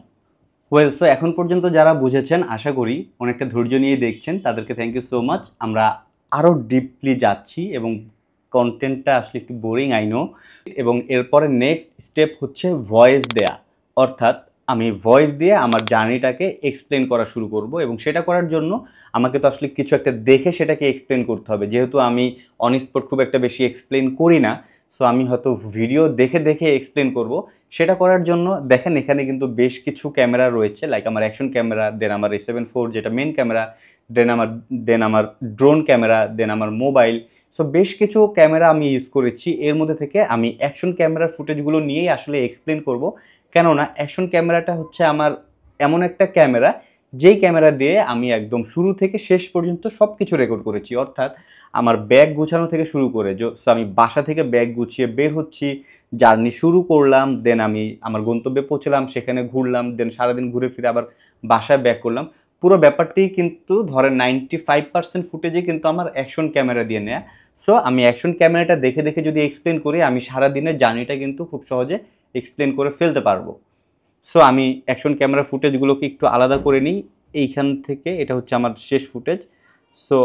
ওয়েল, সো এখন পর্যন্ত যারা বুঝেছেন আশা করি অনেকটা ধৈর্য নিয়ে দেখছেন, তাদেরকে থ্যাংক ইউ সো মাচ। আমরা আরও ডিপলি যাচ্ছি এবং কন্টেন্টটা আসলে একটু বোরিং আই নো, এবং এরপরে নেক্সট স্টেপ হচ্ছে ভয়েস দেয়া, অর্থাৎ আমি ভয়েস দিয়ে আমার জার্নিটাকে এক্সপ্লেন করা শুরু করব। এবং সেটা করার জন্য আমাকে তো আসলে কিছু একটা দেখে সেটাকে এক্সপ্লেন করতে হবে, যেহেতু আমি অন স্পট খুব একটা বেশি এক্সপ্লেন করি না। সো আমি হয়তো ভিডিও দেখে দেখে এক্সপ্লেন করব। সেটা করার জন্য দেখেন এখানে কিন্তু বেশ কিছু ক্যামেরা রয়েছে, লাইক আমার অ্যাকশন ক্যামেরা, দেন আমার A7 IV যেটা মেন ক্যামেরা, দেন আমার ড্রোন ক্যামেরা, দেন আমার মোবাইল। সো বেশ কিছু ক্যামেরা আমি ইউজ করেছি। এর মধ্যে থেকে আমি অ্যাকশন ক্যামেরার ফুটেজগুলো নিয়েই আসলে এক্সপ্লেন করব, কেননা অ্যাকশন ক্যামেরাটা হচ্ছে আমার এমন একটা ক্যামেরা যেই ক্যামেরা দিয়ে আমি একদম শুরু থেকে শেষ পর্যন্ত সব কিছু রেকর্ড করেছি। অর্থাৎ আমার ব্যাগ গুছানো থেকে শুরু করে সো আমি বাসা থেকে ব্যাগ গুছিয়ে বের হচ্ছি, জার্নি শুরু করলাম, দেন আমি আমার গন্তব্যে পৌঁছলাম, সেখানে ঘুরলাম, দেন সারাদিন ঘুরে ফিরে আবার বাসায় ব্যাক করলাম। পুরো ব্যাপারটি কিন্তু ধরেন 95% ফুটেজে কিন্তু আমার অ্যাকশন ক্যামেরা দিয়ে নেয়া। সো আমি অ্যাকশন ক্যামেরাটা দেখে দেখে যদি এক্সপ্লেন করি, আমি সারাদিনের জার্নিটা কিন্তু খুব সহজে এক্সপ্লেন করে ফেলতে পারবো। সো আমি অ্যাকশন ক্যামেরার ফুটেজগুলোকে একটু আলাদা করে নিই। এইখান থেকে এটা হচ্ছে আমার শেষ ফুটেজ। সো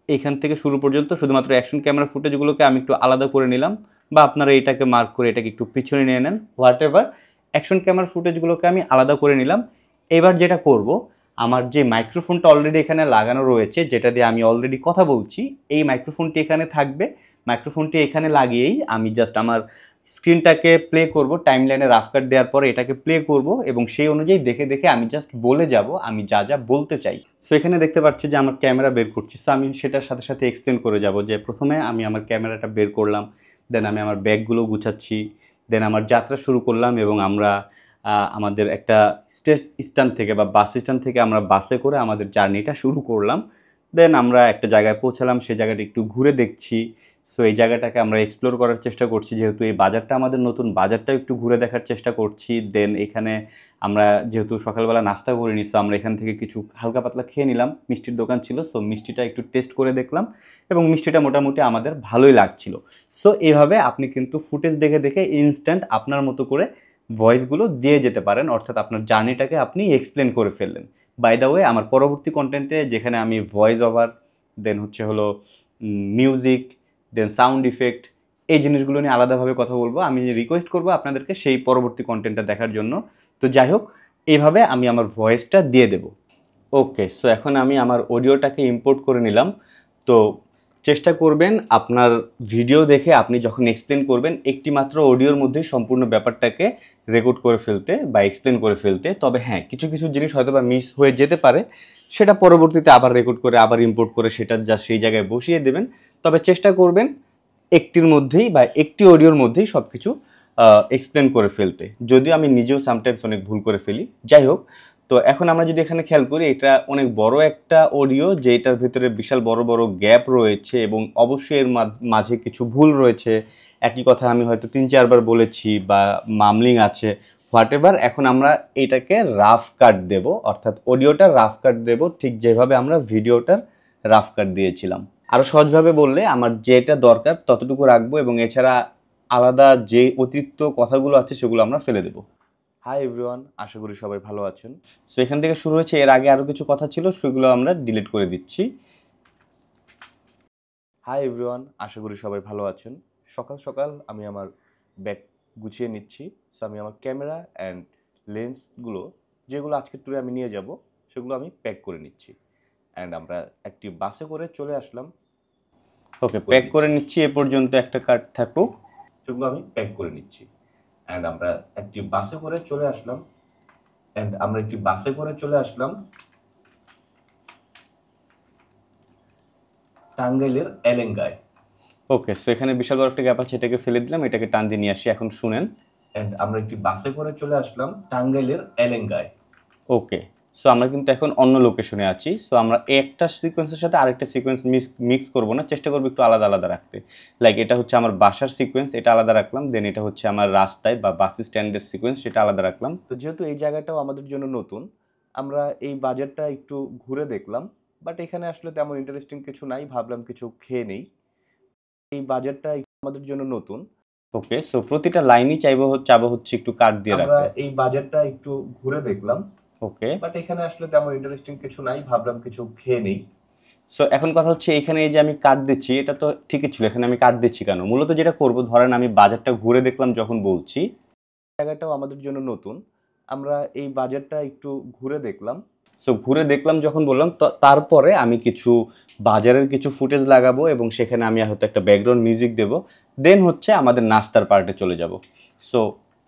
এইখান থেকে শুরু পর্যন্ত শুধুমাত্র অ্যাকশন ক্যামেরা ফুটেজগুলোকে আমি একটু আলাদা করে নিলাম, বা আপনারা এটাকে মার্ক করে এটাকে একটু পিছনে নিয়ে নেন, হোয়াট এভার। অ্যাকশন ক্যামেরা ফুটেজগুলোকে আমি আলাদা করে নিলাম। এবার যেটা করব, আমার যে মাইক্রোফোনটা অলরেডি এখানে লাগানো রয়েছে, যেটা দিয়ে আমি অলরেডি কথা বলছি, এই মাইক্রোফোনটি এখানে থাকবে। মাইক্রোফোনটি এখানে লাগিয়েই আমি জাস্ট আমার স্ক্রিনটাকে প্লে করব, টাইমলাইনে রাফ কাট দেওয়ার পরে এটাকে প্লে করব, এবং সেই অনুযায়ী দেখে দেখে আমি জাস্ট বলে যাব আমি যা যা বলতে চাই। সো এখানে দেখতে পাচ্ছি যে আমার ক্যামেরা বের করছি। সো আমি সেটার সাথে সাথে এক্সপ্লেন করে যাব যে প্রথমে আমি আমার ক্যামেরাটা বের করলাম, দেন আমি আমার ব্যাগগুলো গুছাচ্ছি, দেন আমার যাত্রা শুরু করলাম, এবং আমরা আমাদের একটা স্ট্যান্ড থেকে বা বাস স্ট্যান্ড থেকে আমরা বাসে করে আমাদের জার্নিটা শুরু করলাম। দেন আমরা একটা জায়গায় পৌঁছালাম, সেই জায়গাটা একটু ঘুরে দেখছি। সো এই জায়গাটাকে আমরা এক্সপ্লোর করার চেষ্টা করছি, যেহেতু এই বাজারটা আমাদের নতুন, বাজারটাও একটু ঘুরে দেখার চেষ্টা করছি। দেন এখানে আমরা যেহেতু সকালবেলা নাস্তা করিনি, সো আমরা এখান থেকে কিছু হালকা পাতলা খেয়ে নিলাম। মিষ্টির দোকান ছিল, সো মিষ্টিটা একটু টেস্ট করে দেখলাম, এবং মিষ্টিটা মোটামুটি আমাদের ভালোই লাগছিল। সো এইভাবে আপনি কিন্তু ফুটেজ দেখে দেখে ইনস্ট্যান্ট আপনার মতো করে ভয়েসগুলো দিয়ে যেতে পারেন, অর্থাৎ আপনার জার্নিটাকে আপনি এক্সপ্লেন করে ফেললেন। বাই দ্য ওয়ে, আমার পরবর্তী কন্টেন্টে যেখানে আমি ভয়েস ওভার, দেন হচ্ছে হলো মিউজিক, দেন সাউন্ড ইফেক্ট, এই জিনিসগুলো নিয়ে আলাদাভাবে কথা বলবো। আমি রিকোয়েস্ট করবো আপনাদেরকে সেই পরবর্তী কন্টেন্টটা দেখার জন্য। তো যাই হোক, এইভাবে আমি আমার ভয়েসটা দিয়ে দেব। ওকে, সো এখন আমি আমার অডিওটাকে ইম্পোর্ট করে নিলাম। তো চেষ্টা করবেন আপনার ভিডিও দেখে আপনি যখন এক্সপ্লেন করবেন, একটি মাত্র অডিওর মধ্যেই সম্পূর্ণ ব্যাপারটাকে রেকর্ড করে ফেলতে বা এক্সপ্লেন করে ফেলতে। তবে হ্যাঁ, কিছু কিছু জিনিস হয়তো বা মিস হয়ে যেতে পারে, সেটা পরবর্তীতে আবার রেকর্ড করে আবার ইম্পোর্ট করে সেটা যা সেই জায়গায় বসিয়ে দেবেন। তবে চেষ্টা করবেন একটির মধ্যেই বা একটি অডিওর মধ্যেই সব কিছু এক্সপ্লেন করে ফেলতে, যদিও আমি নিজেও সামটাইমস অনেক ভুল করে ফেলি। যাই হোক, তো এখন আমরা যদি এখানে খেয়াল করি, এটা অনেক বড় একটা অডিও, যেটার ভিতরে বিশাল বড় বড় গ্যাপ রয়েছে, এবং অবশ্যই এর মাঝে কিছু ভুল রয়েছে। একই কথা আমি হয়তো 3-4 বার বলেছি, বা মামলিং আছে, হোয়াট এভার। এখন আমরা এটাকে রাফ কাট দেব, অর্থাৎ অডিওটা রাফ কাট দেব, ঠিক যেভাবে আমরা ভিডিওটার রাফ কাট দিয়েছিলাম। আরও সহজভাবে বললে, আমার যেটা দরকার ততটুকু রাখবো, এবং এছাড়া আলাদা যে অতিরিক্ত কথাগুলো আছে সেগুলো আমরা ফেলে দেবো। হাই এভরিওয়ান, আশা করি সবাই ভালো আছেন। সো এখান থেকে শুরু হয়েছে, এর আগে আরও কিছু কথা ছিল, সেগুলো আমরা ডিলিট করে দিচ্ছি। হাই এভরিওয়ান, আশা করি সবাই ভালো আছেন। সকাল সকাল আমি আমার ব্যাগ গুছিয়ে নিচ্ছি। সো আমি আমার ক্যামেরা অ্যান্ড লেন্সগুলো, যেগুলো আজকের ট্যুরে আমি নিয়ে যাব, সেগুলো আমি প্যাক করে নিচ্ছি। অ্যান্ড আমরা একটি বাসে করে চলে আসলাম। ওকে, প্যাক করে নিচ্ছি, এ পর্যন্ত একটা কার্ড থাকুক, সেগুলো আমি প্যাক করে নিচ্ছি। অ্যান্ড আমরা একটি বাসে করে চলে আসলাম টাঙ্গাইলের এলেঙ্গায়। ওকে, সো এখানে বিশাল বড় একটা গ্যাপ আছে, এটাকে ফেলে দিলাম, এটাকে টান দিয়ে নিয়ে আসি। এখন শুনেন। অ্যান্ড আমরা একটি বাসে করে চলে আসলাম টাঙ্গাইলের এলেঙ্গায়। ওকে, সো আমরা কিন্তু এখন অন্য লোকেশনে আছি। সো আমরা একটা সিকোয়েন্সের সাথে আরেকটা সিকোয়েন্স মিক্স করবো না, চেষ্টা করবো একটু আলাদা আলাদা রাখতে। লাইক এটা হচ্ছে আমার বাসার সিকোয়েন্স, এটা আলাদা রাখলাম। দেন এটা হচ্ছে আমার রাস্তায় বা বাস স্ট্যান্ডের সিকোয়েন্স, সেটা আলাদা রাখলাম। তো যেহেতু এই জায়গাটাও আমাদের জন্য নতুন, আমরা এই বাজারটা একটু ঘুরে দেখলাম, বাট এখানে আসলে তেমন ইন্টারেস্টিং কিছু নাই, ভাবলাম কিছু খেয়ে নেই। এই বাজারটা আমাদের জন্য নতুন, ওকে, সো প্রতিটা লাইনই চাবো হচ্ছে একটু কাট দিয়ে আমরা রাখতে। এই বাজারটা একটু ঘুরে দেখলাম, ওকে, বাট এখানে আসলে তেমন ইন্টারেস্টিং কিছু নাই, ভাবলাম কিছু খেয়ে নেই। সো এখন কথা হচ্ছে এখানে এই যে আমি কাট দিচ্ছি এটা তো ঠিকই ছিল, এখানে আমি কাট দিচ্ছি কেন? মূলত যেটা করব, ধরেন আমি বাজারটা ঘুরে দেখলাম যখন বলছি, জায়গাটাও আমাদের জন্য নতুন, আমরা এই বাজারটা একটু ঘুরে দেখলাম। সো ঘুরে দেখলাম যখন বললাম, তো তারপরে আমি কিছু বাজারের কিছু ফুটেজ লাগাবো এবং সেখানে আমি হয়তো একটা ব্যাকগ্রাউন্ড মিউজিক দেব, দেন হচ্ছে আমাদের নাস্তার পার্টে চলে যাব। সো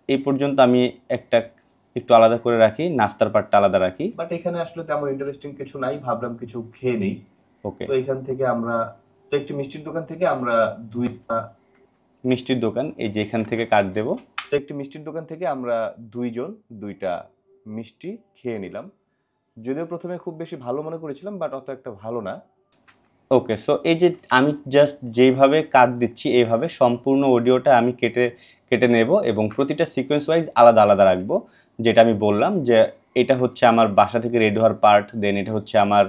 এই পর্যন্ত আমি একটা একটু আলাদা করে রাখি, নাস্তার পার্টটা আলাদা রাখি। বাট এখানে আসলে তেমন ইন্টারেস্টিং কিছু নাই, ভাবলাম কিছু খেয়ে নেই। ওকে, তো এখান থেকে আমরা একটি মিষ্টির দোকান থেকে আমরা মিষ্টির দোকান, এই যে এখান থেকে কাট দেব। একটি মিষ্টির দোকান থেকে আমরা দুইজন দুইটা মিষ্টি খেয়ে নিলাম। যদিও প্রথমে খুব বেশি ভালো মনে করেছিলাম, বাট অত একটা ভালো না। ওকে, সো এই যে আমি জাস্ট যেইভাবে কাট দিচ্ছি এইভাবে সম্পূর্ণ অডিওটা আমি কেটে কেটে নেব এবং প্রতিটা সিকোয়েন্স ওয়াইজ আলাদা আলাদা রাখবো। যেটা আমি বললাম যে এটা হচ্ছে আমার বাসা থেকে রেডি হওয়ার পার্ট, দেন এটা হচ্ছে আমার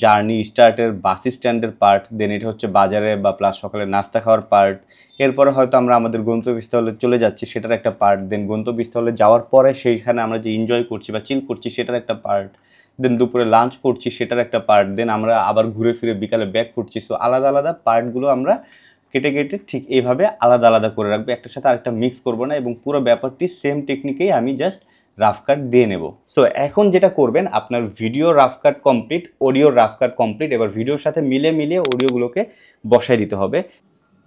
জার্নি স্টার্টের বাস স্ট্যান্ডের পার্ট, দেন এটা হচ্ছে বাজারে বা প্লাস সকালে নাস্তা খাওয়ার পার্ট, এরপরে হয়তো আমরা আমাদের গন্তব্যস্থলে চলে যাচ্ছি সেটার একটা পার্ট, দেন গন্তব্যস্থলে যাওয়ার পরে সেইখানে আমরা যে এনজয় করছি বা চিল করছি সেটার একটা পার্ট, দেন দুপুরে লাঞ্চ করছি সেটার একটা পার্ট, দেন আমরা আবার ঘুরে ফিরে বিকালে ব্যাক করছি। সো আলাদা আলাদা পার্টগুলো আমরা কেটে কেটে ঠিক এইভাবে আলাদা আলাদা করে রাখবো, একটার সাথে আরেকটা মিক্স করবো না এবং পুরো ব্যাপারটি সেম টেকনিকেই আমি জাস্ট রাফ কাট দিয়ে নেব। সো এখন যেটা করবেন, আপনার ভিডিও রাফ কাট কমপ্লিট, অডিও রাফ কাট কমপ্লিট, এবার ভিডিওর সাথে মিলিয়ে অডিওগুলোকে বসাই দিতে হবে।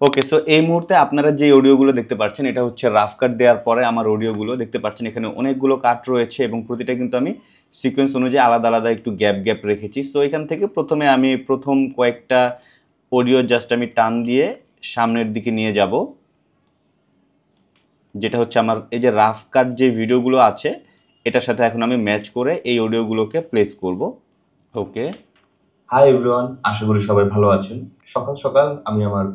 ওকে, সো এই মুহূর্তে আপনারা যে অডিওগুলো দেখতে পাচ্ছেন এটা হচ্ছে রাফ কাট দেওয়ার পরে আমার অডিওগুলো দেখতে পাচ্ছেন, এখানে অনেকগুলো কাট রয়েছে এবং প্রতিটা কিন্তু আমি সিকোয়েন্স অনুযায়ী আলাদা আলাদা একটু গ্যাপ গ্যাপ রেখেছি। সো এখান থেকে প্রথমে আমি প্রথম কয়েকটা অডিও জাস্ট আমি টান দিয়ে সামনের দিকে নিয়ে যাব, যেটা হচ্ছে আমার এই যে রাফ কাট যে ভিডিওগুলো আছে এটার সাথে এখন আমি ম্যাচ করে এই অডিওগুলোকে প্লেস করব। ওকে, হাই এভরিওয়ান, আশা করি সবাই ভালো আছেন। সকাল সকাল আমি আমার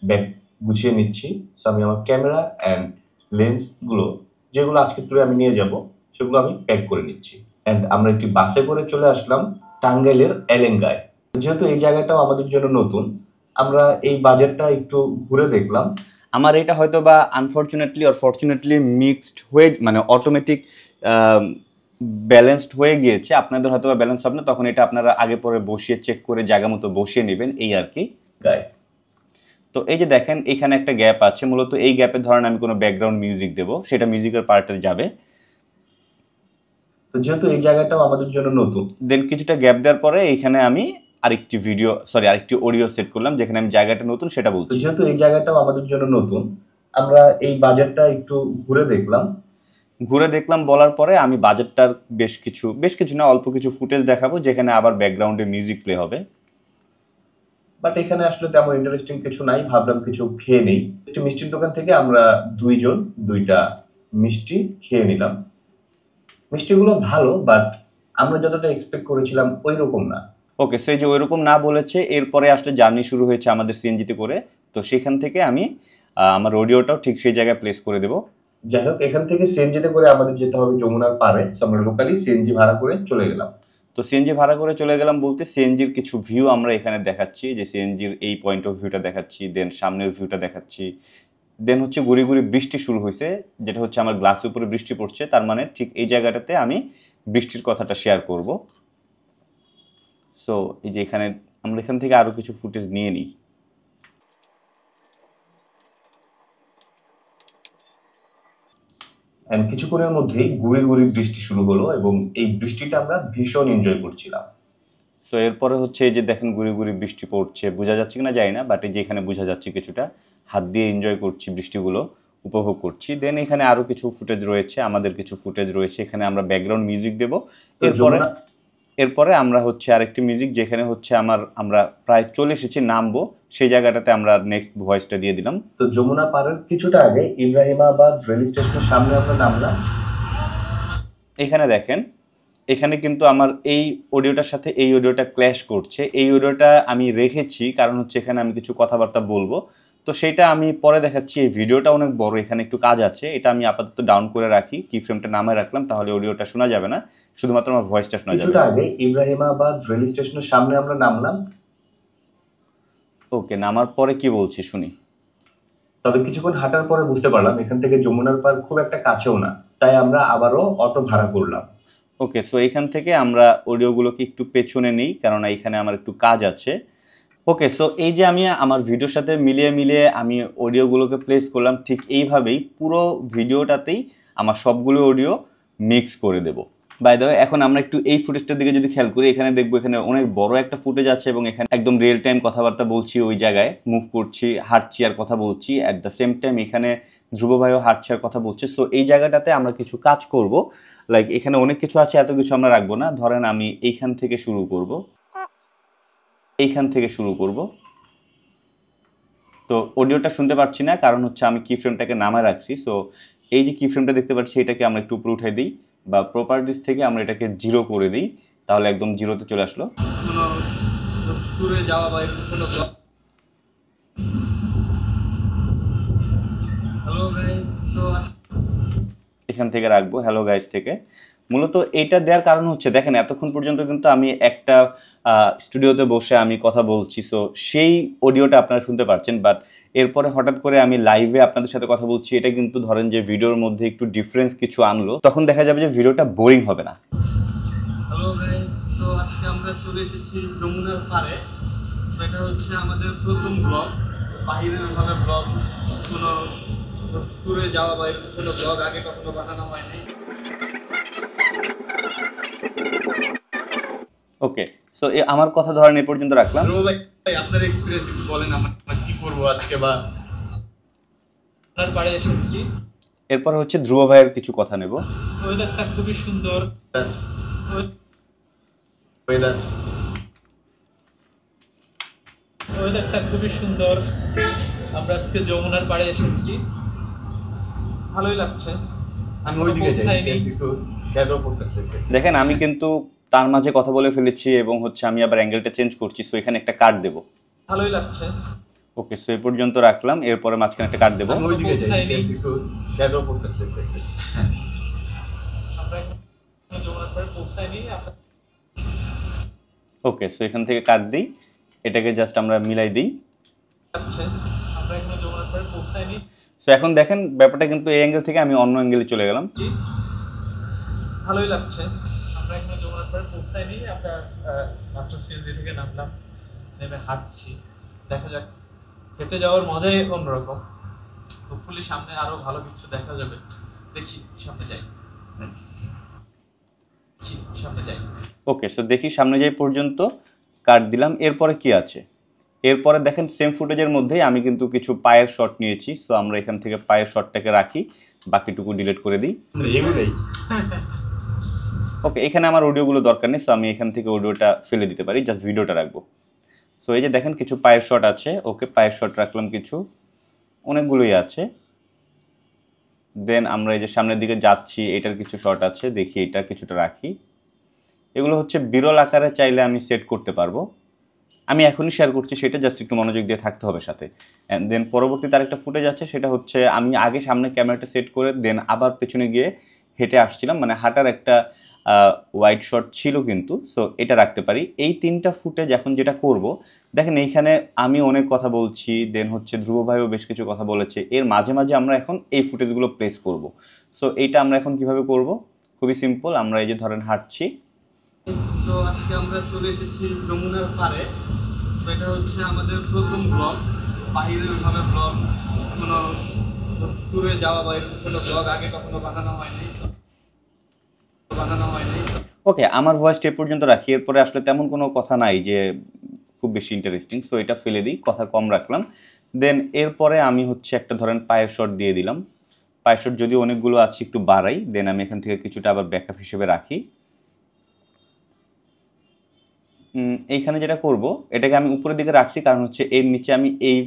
ব্যাগ গুছিয়ে নিচ্ছি। সো আমি আমার ক্যামেরা অ্যান্ড লেন্সগুলো যেগুলো আজকে ট্যুরে আমি নিয়ে যাব সেগুলো আমি প্যাক করে নিচ্ছি। অ্যান্ড আমরা একটি বাসে করে চলে আসলাম টাঙ্গাইলের এলেঙ্গায়। যেহেতু এই জায়গাটাও আমাদের জন্য নতুন, আমরা এই বাজারটা একটু ঘুরে দেখলাম। আমার এটা হয়তো বা আনফর্চুনেটলি অর ফর্চুনেটলি মিক্সড হয়ে মানে অটোমেটিক ব্যালেন্সড হয়ে গিয়েছে, আপনাদের হয়তো বা ব্যালেন্স হবে না, তখন এটা আপনারা আগে পরে বসিয়ে চেক করে জায়গা মতো বসিয়ে নেবেন, এই আর কি। গায়ে তো এই যে দেখেন এখানে একটা গ্যাপ আছে, মূলত এই গ্যাপে ধরেন আমি কোনো ব্যাকগ্রাউন্ড মিউজিক দেবো, সেটা মিউজিকের পার্টে যাবে। তো যেহেতু এই জায়গাটাও আমাদের জন্য নতুন, দেন কিছুটা গ্যাপ দেওয়ার পরে এইখানে আমি আরেকটি অডিও সেট করলাম যেখানে আমি জায়গাটা নতুন সেটা তো বলছি। যেহেতু এই জায়গাটাও আমাদের জন্য নতুন, আমরা এই বাজারটা একটু ঘুরে দেখলাম। বলার পরে আমি বাজেটটার বেশ কিছু না অল্প কিছু ফুটেজ দেখাবো যেখানে আবার ব্যাকগ্রাউন্ডে মিউজিক প্লে হবে। বাট এখানে আসলে তেমন ইন্টারেস্টিং কিছু নাই, ভাবলাম কিছু খেয়ে নেই। একটি মিষ্টির দোকান থেকে আমরা দুইজন দুইটা মিষ্টি খেয়ে নিলাম। মিষ্টিগুলো ভালো, বাট আমরা যতটা এক্সপেক্ট করেছিলাম ওই রকম না। ওকে, সো এই যে ওইরকম না বলেছে, এরপরে আসলে জার্নি শুরু হয়েছে আমাদের সিএনজিতে করে, তো সেখান থেকে আমি আমার অডিওটাও ঠিক সেই জায়গায় প্লেস করে দেবো। যাই হোক, এখান থেকে সিএনজিতে করে আমাদের যেতে হবে যমুনার পাড়ে। So আমরা লোকালি সিএনজি ভাড়া করে চলে গেলাম। তো সিএনজি ভাড়া করে চলে গেলাম বলতে সিএনজির কিছু ভিউ আমরা এখানে দেখাচ্ছি, যে সিএনজির এই পয়েন্ট অফ ভিউটা দেখাচ্ছি, দেন সামনের ভিউটা দেখাচ্ছি, দেন হচ্ছে গুড়ি গুড়ি বৃষ্টি শুরু হয়েছে, যেটা হচ্ছে আমার গ্লাসের উপরে বৃষ্টি পড়ছে, তার মানে ঠিক এই জায়গাটাতে আমি বৃষ্টির কথাটা শেয়ার করব। সো এই যে এখানে আমরা এখান থেকে আরও কিছু ফুটেজ নিয়ে নিই। এন্ড কিছুক্ষণের মধ্যেই গুড়ি গুড়ি বৃষ্টি শুরু হলো এবং এই বৃষ্টিটা আমরা ভীষণ এনজয় করছিলাম। সো এরপরে হচ্ছে এই যে দেখেন গুড়ি গুড়ি বৃষ্টি পড়ছে, বোঝা যাচ্ছে কিনা জানি না, বাট এই যে এখানে বোঝা যাচ্ছে কিছুটা, হাত দিয়ে এনজয় করছি, বৃষ্টিগুলো উপভোগ করছি। দেন এখানে আরও কিছু ফুটেজ রয়েছে, আমাদের কিছু ফুটেজ রয়েছে, এখানে আমরা ব্যাকগ্রাউন্ড মিউজিক দেবো। এরপরে আমরা হচ্ছে আরেকটি মিউজিক যেখানে হচ্ছে আমরা প্রায় চলে এসেছি, নামবো, সেই জায়গাটাতে আমরা নেক্সট ভয়েসটা দিয়ে দিলাম। তো যমুনা পাড়ের কিছুটা আগে ইব্রাহিমাবাদ রেল স্টেশনের সামনে আমরা নামলাম। এখানে দেখেন, এখানে কিন্তু আমার এই অডিওটার সাথে এই অডিওটা ক্ল্যাশ করছে। এই অডিওটা আমি রেখেছি কারণ হচ্ছে এখানে আমি কিছু কথাবার্তা বলবো, তো সেইটা আমি পরে দেখাচ্ছি। এই ভিডিওটা অনেক বড়, এখানে একটু কাজ আছে, এটা আমি আপাতত ডাউন করে রাখি, কি ফ্রেমটা নামায় রাখলাম, তাহলে অডিওটা শোনা যাবে না, শুধুমাত্র আমার ভয়েসটা শোনা যাবে। কিছুটা আগে ইব্রাহিমাবাদ রেল স্টেশনের সামনে আমরা নামলাম। ওকে, নামার পরে কি বলছি শুনি। তো তবে কিছুক্ষণ হাঁটার পরে বুঝতে পারলাম এখান থেকে যমুনার পার খুব একটা কাছেও না, তাই আমরা আবারও অটো ভাড়া করলাম। ওকে, সো এখান থেকে আমরা অডিওগুলোকে একটু পেছনে নিই, কারণ এখানে আমার একটু কাজ আছে। ওকে, সো এই যে আমি আমার ভিডিওর সাথে মিলিয়ে মিলিয়ে আমি অডিওগুলোকে প্লেস করলাম, ঠিক এইভাবেই পুরো ভিডিওটাতেই আমার সবগুলো অডিও মিক্স করে দেবো। বাই দ্য ওয়ে, এখন আমরা একটু এই ফুটেজটার দিকে যদি খেয়াল করি, এখানে দেখবো এখানে অনেক বড় একটা ফুটেজ আছে এবং এখানে একদম রিয়েল টাইম কথাবার্তা বলছি, ওই জায়গায় মুভ করছি, হাঁটছি আর কথা বলছি। অ্যাট দ্য সেম টাইম এখানে ধ্রুব ভাইও হাঁটছে আর কথা বলছে। সো এই জায়গাটাতে আমরা কিছু কাজ করব, লাইক এখানে অনেক কিছু আছে, এত কিছু আমরা রাখবো না। ধরেন আমি এইখান থেকে শুরু করব, এইখান থেকে শুরু করব। তো অডিওটা শুনতে পাচ্ছি না, কারণ হচ্ছে আমি কি ফ্রেমটাকে নামায় রাখছি। সো এই যে কি ফ্রেমটা দেখতে পাচ্ছি, এটাকে আমরা একটু উপরে উঠাই দিই, বা প্রপার্টিস থেকে আমরা এটাকে 0 করে দিই, তাহলে একদম 0-তে চলে আসলো। কোনো ট্যুরে যাওয়া বা কোনো হ্যালো গাইস, সো এখান থেকে রাখবো হ্যালো গাইস থেকে। মূলত এইটা দেওয়ার কারণ হচ্ছে, দেখেন এতক্ষণ পর্যন্ত কিন্তু আমি একটা স্টুডিওতে বসে আমি কথা বলছি, সো সেই অডিওটা আপনারা শুনতে পাচ্ছেন। বাট এরপরে হঠাৎ করে আমি লাইভে আপনাদের সাথে কথা বলছি, এটা কিন্তু ধরেন যে ভিডিওর মধ্যে একটু ডিফারেন্স কিছু আনলো, তখন দেখা যাবে যে ভিডিওটা বোরিং হবে না। হ্যালো গাইস, সো আজকে আমরা চলে এসেছি যমুনার পাড়ে। তো এটা হচ্ছে আমাদের প্রথম ব্লগ, বাহিরের ভাবে ব্লগ, কোনো ট্যুরে যাওয়া বা এরকম কোনো ব্লগ আগে কখনো বানানো হয়নি। ওকে, সো আমার কথা ধরেন এই পর্যন্ত রাখলাম। ধ্রুব ভাই, আপনার এক্সপিরিয়েন্স একটু বলেন, আমরা কি করবো আজকে, বা আপনার পাড়ে এসেছি। এরপর হচ্ছে ধ্রুব ভাইয়ের কিছু কথা নেব। ওয়েদারটা খুবই সুন্দর, ওয়েদারটা খুবই সুন্দর। আমরা আজকে যমুনার পাড়ে এসেছি, ভালোই লাগছে। আমি ওইদিকে যাই, একটু শ্যাডো পড়তেছে। দেখেন আমি কিন্তু তার মাঝে কথা বলে ফেলেছি এবং হচ্ছে আমি আবার অ্যাঙ্গেলটা চেঞ্জ করছি, সো এখানে একটা কাট দেব। ভালোই লাগছে। ওকে, সো এই পর্যন্ত রাখলাম, এরপরে মাঝখানে একটা কাট দেব। আমি ওইদিকে যাই, একটু শ্যাডো পড়তেছে। আমরা এখন যমুনার পাড়ে পৌঁছাইনি। ওকে, সো এখান থেকে কাট দিই, এটাকে জাস্ট আমরা মিলাই দিই। আমরা এখন যমুনার পাড়ে পৌঁছাইনি। সো এখন দেখেন ব্যাপারটা কিন্তু এই অ্যাঙ্গেল থেকে আমি অন্য অ্যাঙ্গেলে চলে গেলাম। ভালোই লাগছে। আমরা এখন যমুনার পাড়ে পৌঁছাইনি, আমরা মাত্র সিএনজি থেকে নামলাম, নেমে হাঁটছি। দেখা যাক, হেঁটে যাওয়ার মজাই অন্যরকম। হোপফুলি সামনে আরো ভালো কিছু দেখা যাবে। দেখি সামনে যাই, সামনে যাই। ওকে, সো দেখি সামনে যাই পর্যন্ত কাট দিলাম। এরপরে কি আছে, এরপরে দেখেন সেম ফুটেজের মধ্যেই আমি কিন্তু কিছু পায়ের শট নিয়েছি। সো আমরা এখান থেকে পায়ের শটটাকে রাখি, বাকিটুকু ডিলিট করে দিই। ওকে, এখানে আমার অডিওগুলো দরকার নেই, সো আমি এখান থেকে অডিওটা ফেলে দিতে পারি, জাস্ট ভিডিওটা রাখবো। সো এই যে দেখেন কিছু পায়ের শট আছে। ওকে, পায়ের শট রাখলাম, কিছু অনেকগুলোই আছে। দেন আমরা এই যে সামনের দিকে যাচ্ছি, এটার কিছু শট আছে, দেখি এটা কিছুটা রাখি। এগুলো হচ্ছে বিরল আকারে, চাইলে আমি সেট করতে পারবো। আমি এখনই শেয়ার করছি সেটা, জাস্ট একটু মনোযোগ দিয়ে থাকতে হবে সাথে। অ্যান্ড দেন পরবর্তীতে আরেকটা ফুটেজ আছে, সেটা হচ্ছে আমি আগে সামনে ক্যামেরাটা সেট করে দেন আবার পেছনে গিয়ে হেঁটে আসছিলাম, মানে হাঁটার একটা ওয়াইড শট ছিল কিন্তু। সো এটা রাখতে পারি। এই 3টা ফুটেজ এখন যেটা করব, দেখেন এইখানে আমি অনেক কথা বলছি, দেন হচ্ছে ধ্রুব ভাইও বেশ কিছু কথা বলেছে, এর মাঝে মাঝে আমরা এখন এই ফুটেজগুলো প্লেস করব। সো এইটা আমরা এখন কিভাবে করব, খুবই সিম্পল। আমরা এই যে ধরেন হাঁটছি। সো আজকে আমরা চলে এসেছি যমুনার পাড়ে। তো এটা হচ্ছে আমাদের প্রথম ব্লগ, বাহিরের ভাবে ব্লগ, কোনো ট্যুরে যাওয়া বা এরকম কোনো ব্লগ আগে কখনো বানানো হয়নি। ওকে, আমার ভয়েসটা এ পর্যন্ত রাখি, এরপরে আসলে তেমন কোনো কথা নাই যে খুব বেশি ইন্টারেস্টিং, সো এটা ফেলে দিই, কথা কম রাখলাম। দেন এরপরে আমি হচ্ছে একটা ধরেন পায়ের শট দিয়ে দিলাম। পায়ের শট যদি অনেকগুলো আছে একটু বাড়াই, দেন আমি এখান থেকে কিছুটা আবার ব্যাকআপ হিসেবে রাখি। এইখানে যেটা করব, এটাকে আমি উপরের দিকে রাখছি, কারণ হচ্ছে এর নিচে আমি এই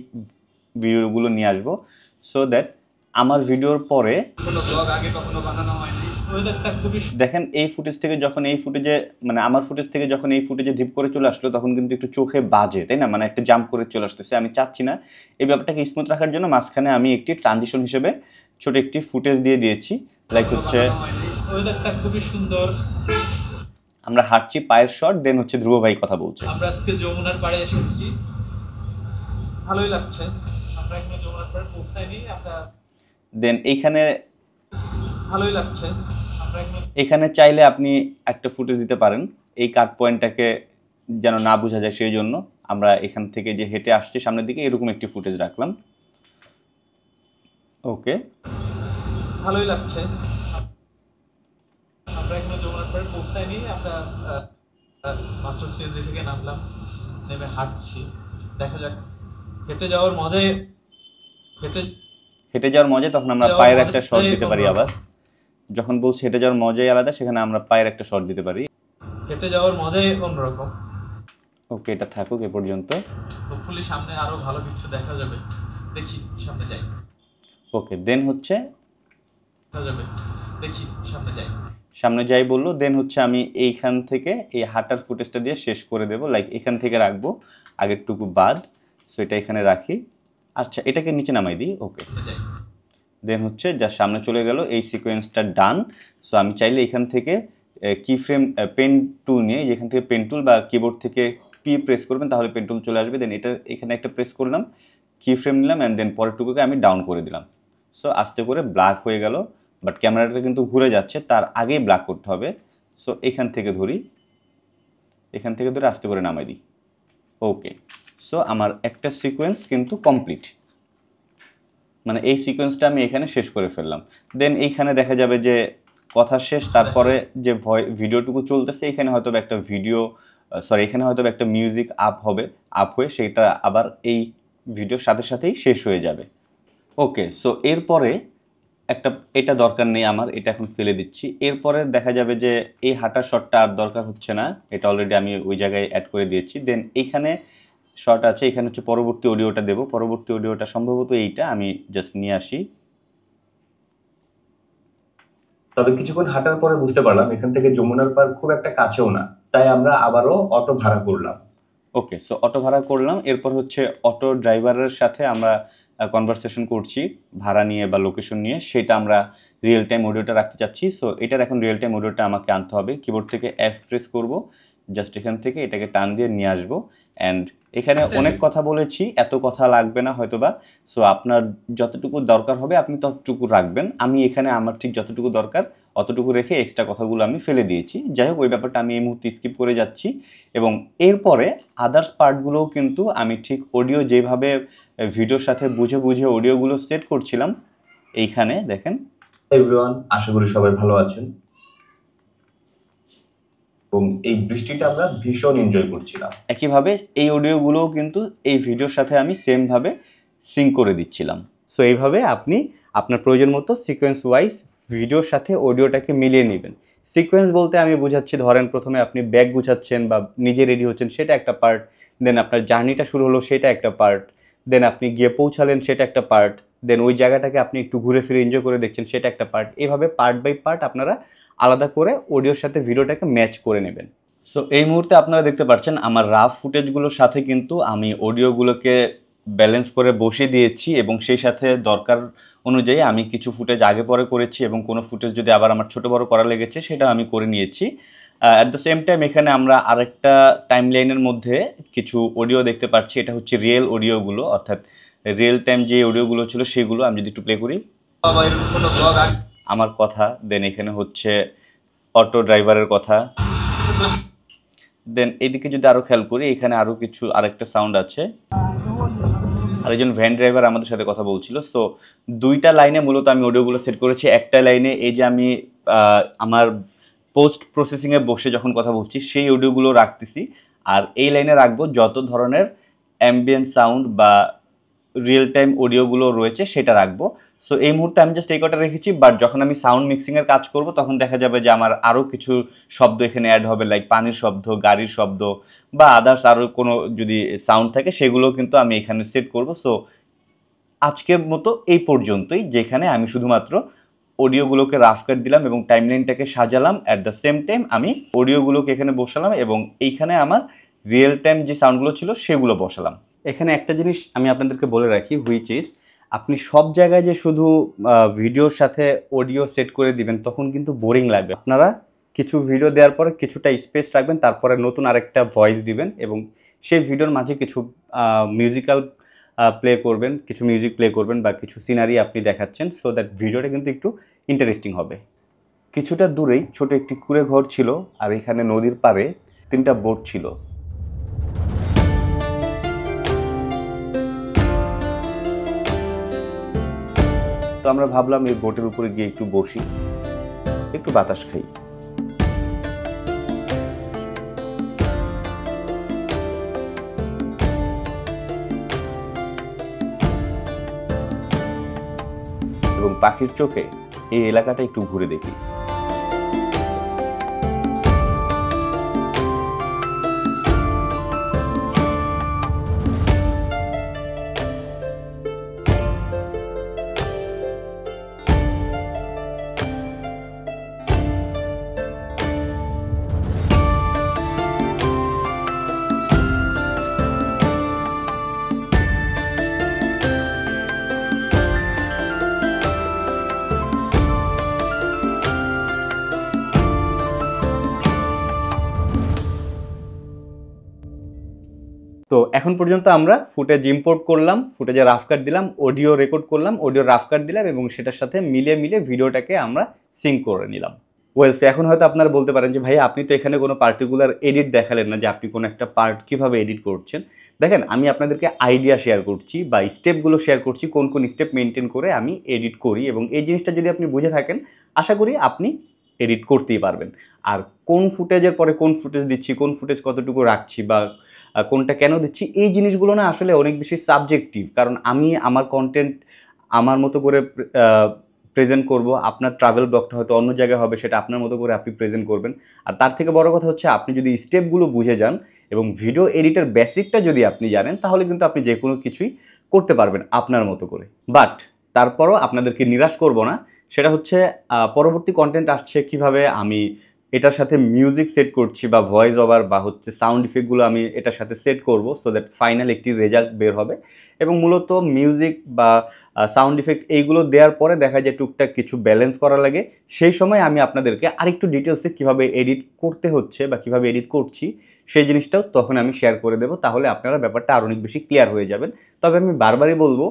ভিডিওগুলো নিয়ে আসবো, সো দ্যাট আমার ভিডিওর পরে কোনো ব্লগ আগে কখনো বানানো হয়নি। ওয়েদারটা খুবই দেখেন এই ফুটেজ থেকে যখন এই ফুটেজে, মানে আমার ফুটেজ থেকে যখন এই ফুটেজে ধিপ করে চলে আসলো, তখন কিন্তু একটু চোখে বাজে, তাই না? মানে একটা জাম্প করে চলে আসতেছে। আমি চাচ্ছি না, এই ব্যাপারটাকে স্মুথ রাখার জন্য মাঝখানে আমি একটি ট্রানজিশন হিসেবে ছোট একটি ফুটেজ দিয়ে দিয়েছি, লাইক হচ্ছে ওয়েদারটা খুবই সুন্দর। আমরা হাঁটছি, পায়ের শট, দেন হচ্ছে ধ্রুব ভাই কথা বলছে। আমরা আজকে যমুনার পাড়ে এসেছি, ভালোই লাগছে। আমরা এখানে যমুনার পাড়ে পৌঁছাইনি, আমরা দেন এইখানে ভালোই লাগছে। আমরা এখানে চাইলে আপনি একটা ফুটেজ দিতে পারেন এই কাট পয়েন্টটাকে যেন না বোঝা যায়, সেই জন্য আমরা এখান থেকে যে হেঁটে আসছি সামনের দিকে এরকম একটি ফুটেজ রাখলাম। ওকে, ভালোই লাগছে। আমরা এখানে যমুনার পাড়ে পৌঁছাইনি, আমরা মাত্র সিএনজি থেকে নামলাম, নেমে হাঁটছি। দেখা যাক, হেঁটে যাওয়ার মজাই হেঁটে যাওয়ার মজায় তখন আমরা পায়ের একটা শট দিতে পারি। আবার যখন বলছি হেঁটে যাওয়ার মজাই আলাদা, সেখানে আমরা পায়ের একটা শট দিতে পারি। হেঁটে যাওয়ার মজাই অন্যরকম। ওকে, এটা থাকুক এ পর্যন্ত। হোপফুলি সামনে আরো ভালো কিছু দেখা যাবে, দেখি সামনে যাই। ওকে, দেন হচ্ছে দেখা যাবে, দেখি সামনে যাই। সামনে যাই বললো, দেন হচ্ছে আমি এইখান থেকে এই হাঁটার ফুটেজটা দিয়ে শেষ করে দেবো। লাইক এখান থেকে রাখবো আগেরটুকু বাদ, সো এটা এখানে রাখি। আচ্ছা, এটাকে নিচে নামাই দিই। ওকে, দেন হচ্ছে যা সামনে চলে গেল, এই সিকোয়েন্সটা ডান। সো আমি চাইলে এখান থেকে কি ফ্রেম পেন টুল নিয়ে, যেখান থেকে পেন টুল বা কিবোর্ড থেকে পি প্রেস করবেন তাহলে পেন টুল চলে আসবে। দেন এটা এখানে একটা প্রেস করলাম, কি ফ্রেম নিলাম, অ্যান্ড দেন পরেরটুকুকে আমি ডাউন করে দিলাম। সো আস্তে করে ব্ল্যাক হয়ে গেল, বাট ক্যামেরাটা কিন্তু ঘুরে যাচ্ছে, তার আগেই ব্ল্যাক করতে হবে। সো এখান থেকে ধরি, এখান থেকে ধরে আস্তে করে নামাই দিই। ওকে, সো আমার একটা সিকোয়েন্স কিন্তু কমপ্লিট, মানে এই সিকোয়েন্সটা আমি এখানে শেষ করে ফেললাম। দেন এইখানে দেখা যাবে যে কথা শেষ, তারপরে যে ভিডিওটুকু চলতেছে এখানে হয়তো একটা ভিডিও এখানে হয়তো একটা মিউজিক আপ হয়ে সেটা আবার এই ভিডিওর সাথে সাথেই শেষ হয়ে যাবে। ওকে, সো এরপরে এটা দরকার নেই আমার, এটা এখন ফেলে দিচ্ছি। এরপরে দেখা যাবে যে এই হাঁটার শটটা আর দরকার হচ্ছে না, এটা অলরেডি আমি ওই জায়গায় অ্যাড করে দিয়েছি। দেন এইখানে শট আছে, এখানে হচ্ছে পরবর্তী অডিওটা দেবো। পরবর্তী অডিওটা সম্ভবত এইটা, আমি জাস্ট নিয়ে আসি। তবে কিছুক্ষণ হাঁটার পরে বুঝতে পারলাম এখান থেকে যমুনার পাড় খুব একটা কাছেও না, তাই আমরা আবারও অটো ভাড়া করলাম। ওকে, সো অটো ভাড়া করলাম। এরপর হচ্ছে অটো ড্রাইভারের সাথে আমরা কনভারসেশন করছি ভাড়া নিয়ে বা লোকেশন নিয়ে, সেটা আমরা রিয়েল টাইম অডিওটা রাখতে চাচ্ছি। সো এটার এখন রিয়েল টাইম অডিওটা আমাকে আনতে হবে। কিবোর্ড থেকে এফ প্রেস করব, জাস্ট এখান থেকে এটাকে টান দিয়ে নিয়ে আসবো। অ্যান্ড এখানে অনেক কথা বলেছি, এত কথা লাগবে না হয়তোবা। সো আপনার যতটুকু দরকার হবে আপনি ততটুকু রাখবেন। আমি এখানে আমার ঠিক যতটুকু দরকার অতটুকু রেখে এক্সট্রা কথাগুলো আমি ফেলে দিয়েছি। যাই হোক, ওই ব্যাপারটা আমি এই মুহূর্তে স্কিপ করে যাচ্ছি। এবং এরপরে আদার্স পার্টগুলোও কিন্তু আমি ঠিক অডিও যেভাবে ভিডিওর সাথে বুঝে বুঝে অডিওগুলো সেট করছিলাম, এইখানে দেখেন। এভরিওয়ান, আশা করি সবাই ভালো আছেন এবং এই বৃষ্টিটা আমরা ভীষণ এনজয় করছিলাম। একইভাবে এই অডিওগুলোও কিন্তু এই ভিডিওর সাথে আমি সেমভাবে সিঙ্ক করে দিচ্ছিলাম। সো এইভাবে আপনি আপনার প্রয়োজন মতো সিকোয়েন্স ওয়াইজ ভিডিওর সাথে অডিওটাকে মিলিয়ে নেবেন। সিকোয়েন্স বলতে আমি বোঝাচ্ছি, ধরেন প্রথমে আপনি ব্যাগ গুছাচ্ছেন বা নিজে রেডি হচ্ছেন, সেটা একটা পার্ট। দেন আপনার জার্নিটা শুরু হলো, সেটা একটা পার্ট। দেন আপনি গিয়ে পৌঁছালেন, সেটা একটা পার্ট। দেন ওই জায়গাটাকে আপনি একটু ঘুরে ফিরে এনজয় করে দেখছেন, সেটা একটা পার্ট। এভাবে পার্ট বাই পার্ট আপনারা আলাদা করে অডিওর সাথে ভিডিওটাকে ম্যাচ করে নেবেন। সো এই মুহূর্তে আপনারা দেখতে পাচ্ছেন আমার রাফ ফুটেজগুলোর সাথে কিন্তু আমি অডিওগুলোকে ব্যালেন্স করে বসিয়ে দিয়েছি, এবং সেই সাথে দরকার অনুযায়ী আমি কিছু ফুটেজ আগে পরে করেছি, এবং কোনো ফুটেজ যদি আবার আমার ছোটো বড়ো করা লেগেছে সেটা আমি করে নিয়েছি। অ্যাট দ্য সেম টাইম এখানে আমরা আরেকটা টাইম লাইনের মধ্যে কিছু অডিও দেখতে পাচ্ছি, এটা হচ্ছে রিয়েল অডিওগুলো, অর্থাৎ রিয়েল টাইম যে অডিওগুলো ছিল সেগুলো। আমি যদি একটু প্লে করি আমার কথা, দেন এখানে হচ্ছে অটো ড্রাইভারের কথা। দেন এইদিকে যদি আরও খেয়াল করি, এখানে আরও কিছু আরেকটা সাউন্ড আছে, আরেকজন ভ্যান ড্রাইভার আমাদের সাথে কথা বলছিল। সো দুইটা লাইনে মূলত আমি অডিওগুলো সেট করেছি। একটা লাইনে এই যে আমি আমার পোস্ট প্রসেসিংয়ে বসে যখন কথা বলছি সেই অডিওগুলো রাখতেছি, আর এই লাইনে রাখবো যত ধরনের অ্যাম্বিয়েন্ট সাউন্ড বা রিয়েল টাইম অডিওগুলো রয়েছে সেটা রাখবো। সো এই মুহূর্তে আমি জাস্ট এই কটা রেখেছি, বাট যখন আমি সাউন্ড মিক্সিংয়ের কাজ করব তখন দেখা যাবে যে আমার আরও কিছু শব্দ এখানে অ্যাড হবে, লাইক পানির শব্দ, গাড়ির শব্দ বা আদার্স আরও কোনো যদি সাউন্ড থাকে সেগুলো কিন্তু আমি এখানে সেট করব। সো আজকের মতো এই পর্যন্তই, যেখানে আমি শুধুমাত্র অডিওগুলোকে রাফ কাট দিলাম এবং টাইমলাইনটাকে সাজালাম। অ্যাট দ্য সেম টাইম আমি অডিওগুলোকে এখানে বসালাম এবং এইখানে আমার রিয়েল টাইম যে সাউন্ডগুলো ছিল সেগুলো বসালাম। এখানে একটা জিনিস আমি আপনাদেরকে বলে রাখি, হুইচ ইজ আপনি সব জায়গায় যে শুধু ভিডিওর সাথে অডিও সেট করে দিবেন তখন কিন্তু বোরিং লাগবে। আপনারা কিছু ভিডিও দেওয়ার পরে কিছুটা স্পেস রাখবেন, তারপরে নতুন আরেকটা ভয়েস দিবেন এবং সেই ভিডিওর মাঝে কিছু মিউজিক্যাল প্লে করবেন, কিছু মিউজিক প্লে করবেন বা কিছু সিনারি আপনি দেখাচ্ছেন, সো দ্যাট ভিডিওটা কিন্তু একটু ইন্টারেস্টিং হবে। কিছুটা দূরেই ছোট একটি কুঁড়ে ঘর ছিল, আর এখানে নদীর পাড়ে 3টা বোট ছিল। তো আমরা ভাবলাম এই বোটের উপরে গিয়ে একটু বসি, একটু বাতাস খাই। এবং পাখির চোখে এই এলাকাটা একটু ঘুরে দেখি। তো এখন পর্যন্ত আমরা ফুটেজ ইম্পোর্ট করলাম, ফুটেজে রাফ কাট দিলাম, অডিও রেকর্ড করলাম, অডিও রাফ কাট দিলাম এবং সেটার সাথে মিলিয়ে ভিডিওটাকে আমরা সিঙ্ক করে নিলাম। ওয়েলস, এখন হয়তো আপনারা বলতে পারেন যে ভাই আপনি তো এখানে কোনো পার্টিকুলার এডিট দেখালেন না, যে আপনি কোনো একটা পার্ট কীভাবে এডিট করছেন। দেখেন, আমি আপনাদেরকে আইডিয়া শেয়ার করছি বা স্টেপগুলো শেয়ার করছি, কোন কোন স্টেপ মেনটেন করে আমি এডিট করি, এবং এই জিনিসটা যদি আপনি বুঝে থাকেন আশা করি আপনি এডিট করতেই পারবেন। আর কোন ফুটেজের পরে কোন ফুটেজ দিচ্ছি, কোন ফুটেজ কতটুকু রাখছি বা কোনটা কেন দিচ্ছি, এই জিনিসগুলো না আসলে অনেক বেশি সাবজেক্টিভ। কারণ আমি আমার কন্টেন্ট আমার মতো করে প্রেজেন্ট করব, আপনার ট্রাভেল ব্লগটা হয়তো অন্য জায়গায় হবে, সেটা আপনার মতো করে আপনি প্রেজেন্ট করবেন। আর তার থেকে বড় কথা হচ্ছে, আপনি যদি স্টেপগুলো বুঝে যান এবং ভিডিও এডিটের বেসিকটা যদি আপনি জানেন, তাহলে কিন্তু আপনি যে কোনো কিছুই করতে পারবেন আপনার মতো করে। বাট তারপরও আপনাদেরকে নিরাশ করব না, সেটা হচ্ছে পরবর্তী কন্টেন্ট আসছে কিভাবে আমি এটার সাথে মিউজিক সেট করছি বা ভয়েস ওভার বা হচ্ছে সাউন্ড ইফেক্টগুলো আমি এটার সাথে সেট করব, সো দ্যাট ফাইনাল একটি রেজাল্ট বের হবে। এবং মূলত মিউজিক বা সাউন্ড ইফেক্ট এইগুলো দেওয়ার পরে দেখা যায় টুকটাক কিছু ব্যালেন্স করা লাগে, সেই সময় আমি আপনাদেরকে আরেকটু ডিটেলসে কীভাবে এডিট করতে হচ্ছে বা কীভাবে এডিট করছি সেই জিনিসটাও তখন আমি শেয়ার করে দেবো। তাহলে আপনারা ব্যাপারটা আরও অনেক বেশি ক্লিয়ার হয়ে যাবেন। তবে আমি বারবারই বলবো,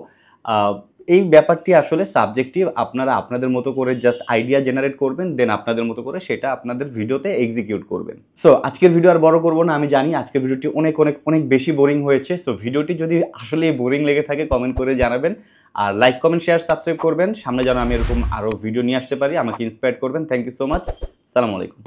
এই ব্যাপারটি আসলে সাবজেক্টিভ। আপনারা আপনাদের মতো করে জাস্ট আইডিয়া জেনারেট করবেন, দেন আপনাদের মতো করে সেটা আপনাদের ভিডিওতে এক্সিকিউট করবেন। সো আজকের ভিডিও আর বড় করবো না, আমি জানি আজকের ভিডিওটি অনেক বেশি বোরিং হয়েছে। সো ভিডিওটি যদি আসলে বোরিং লেগে থাকে কমেন্ট করে জানাবেন, আর লাইক কমেন্ট শেয়ার সাবস্ক্রাইব করবেন। সামনে যেন আমি এরকম আরও ভিডিও নিয়ে আসতে পারি, আমাকে ইন্সপায়ার করবেন। Thank you so much. আসসালামু আলাইকুম।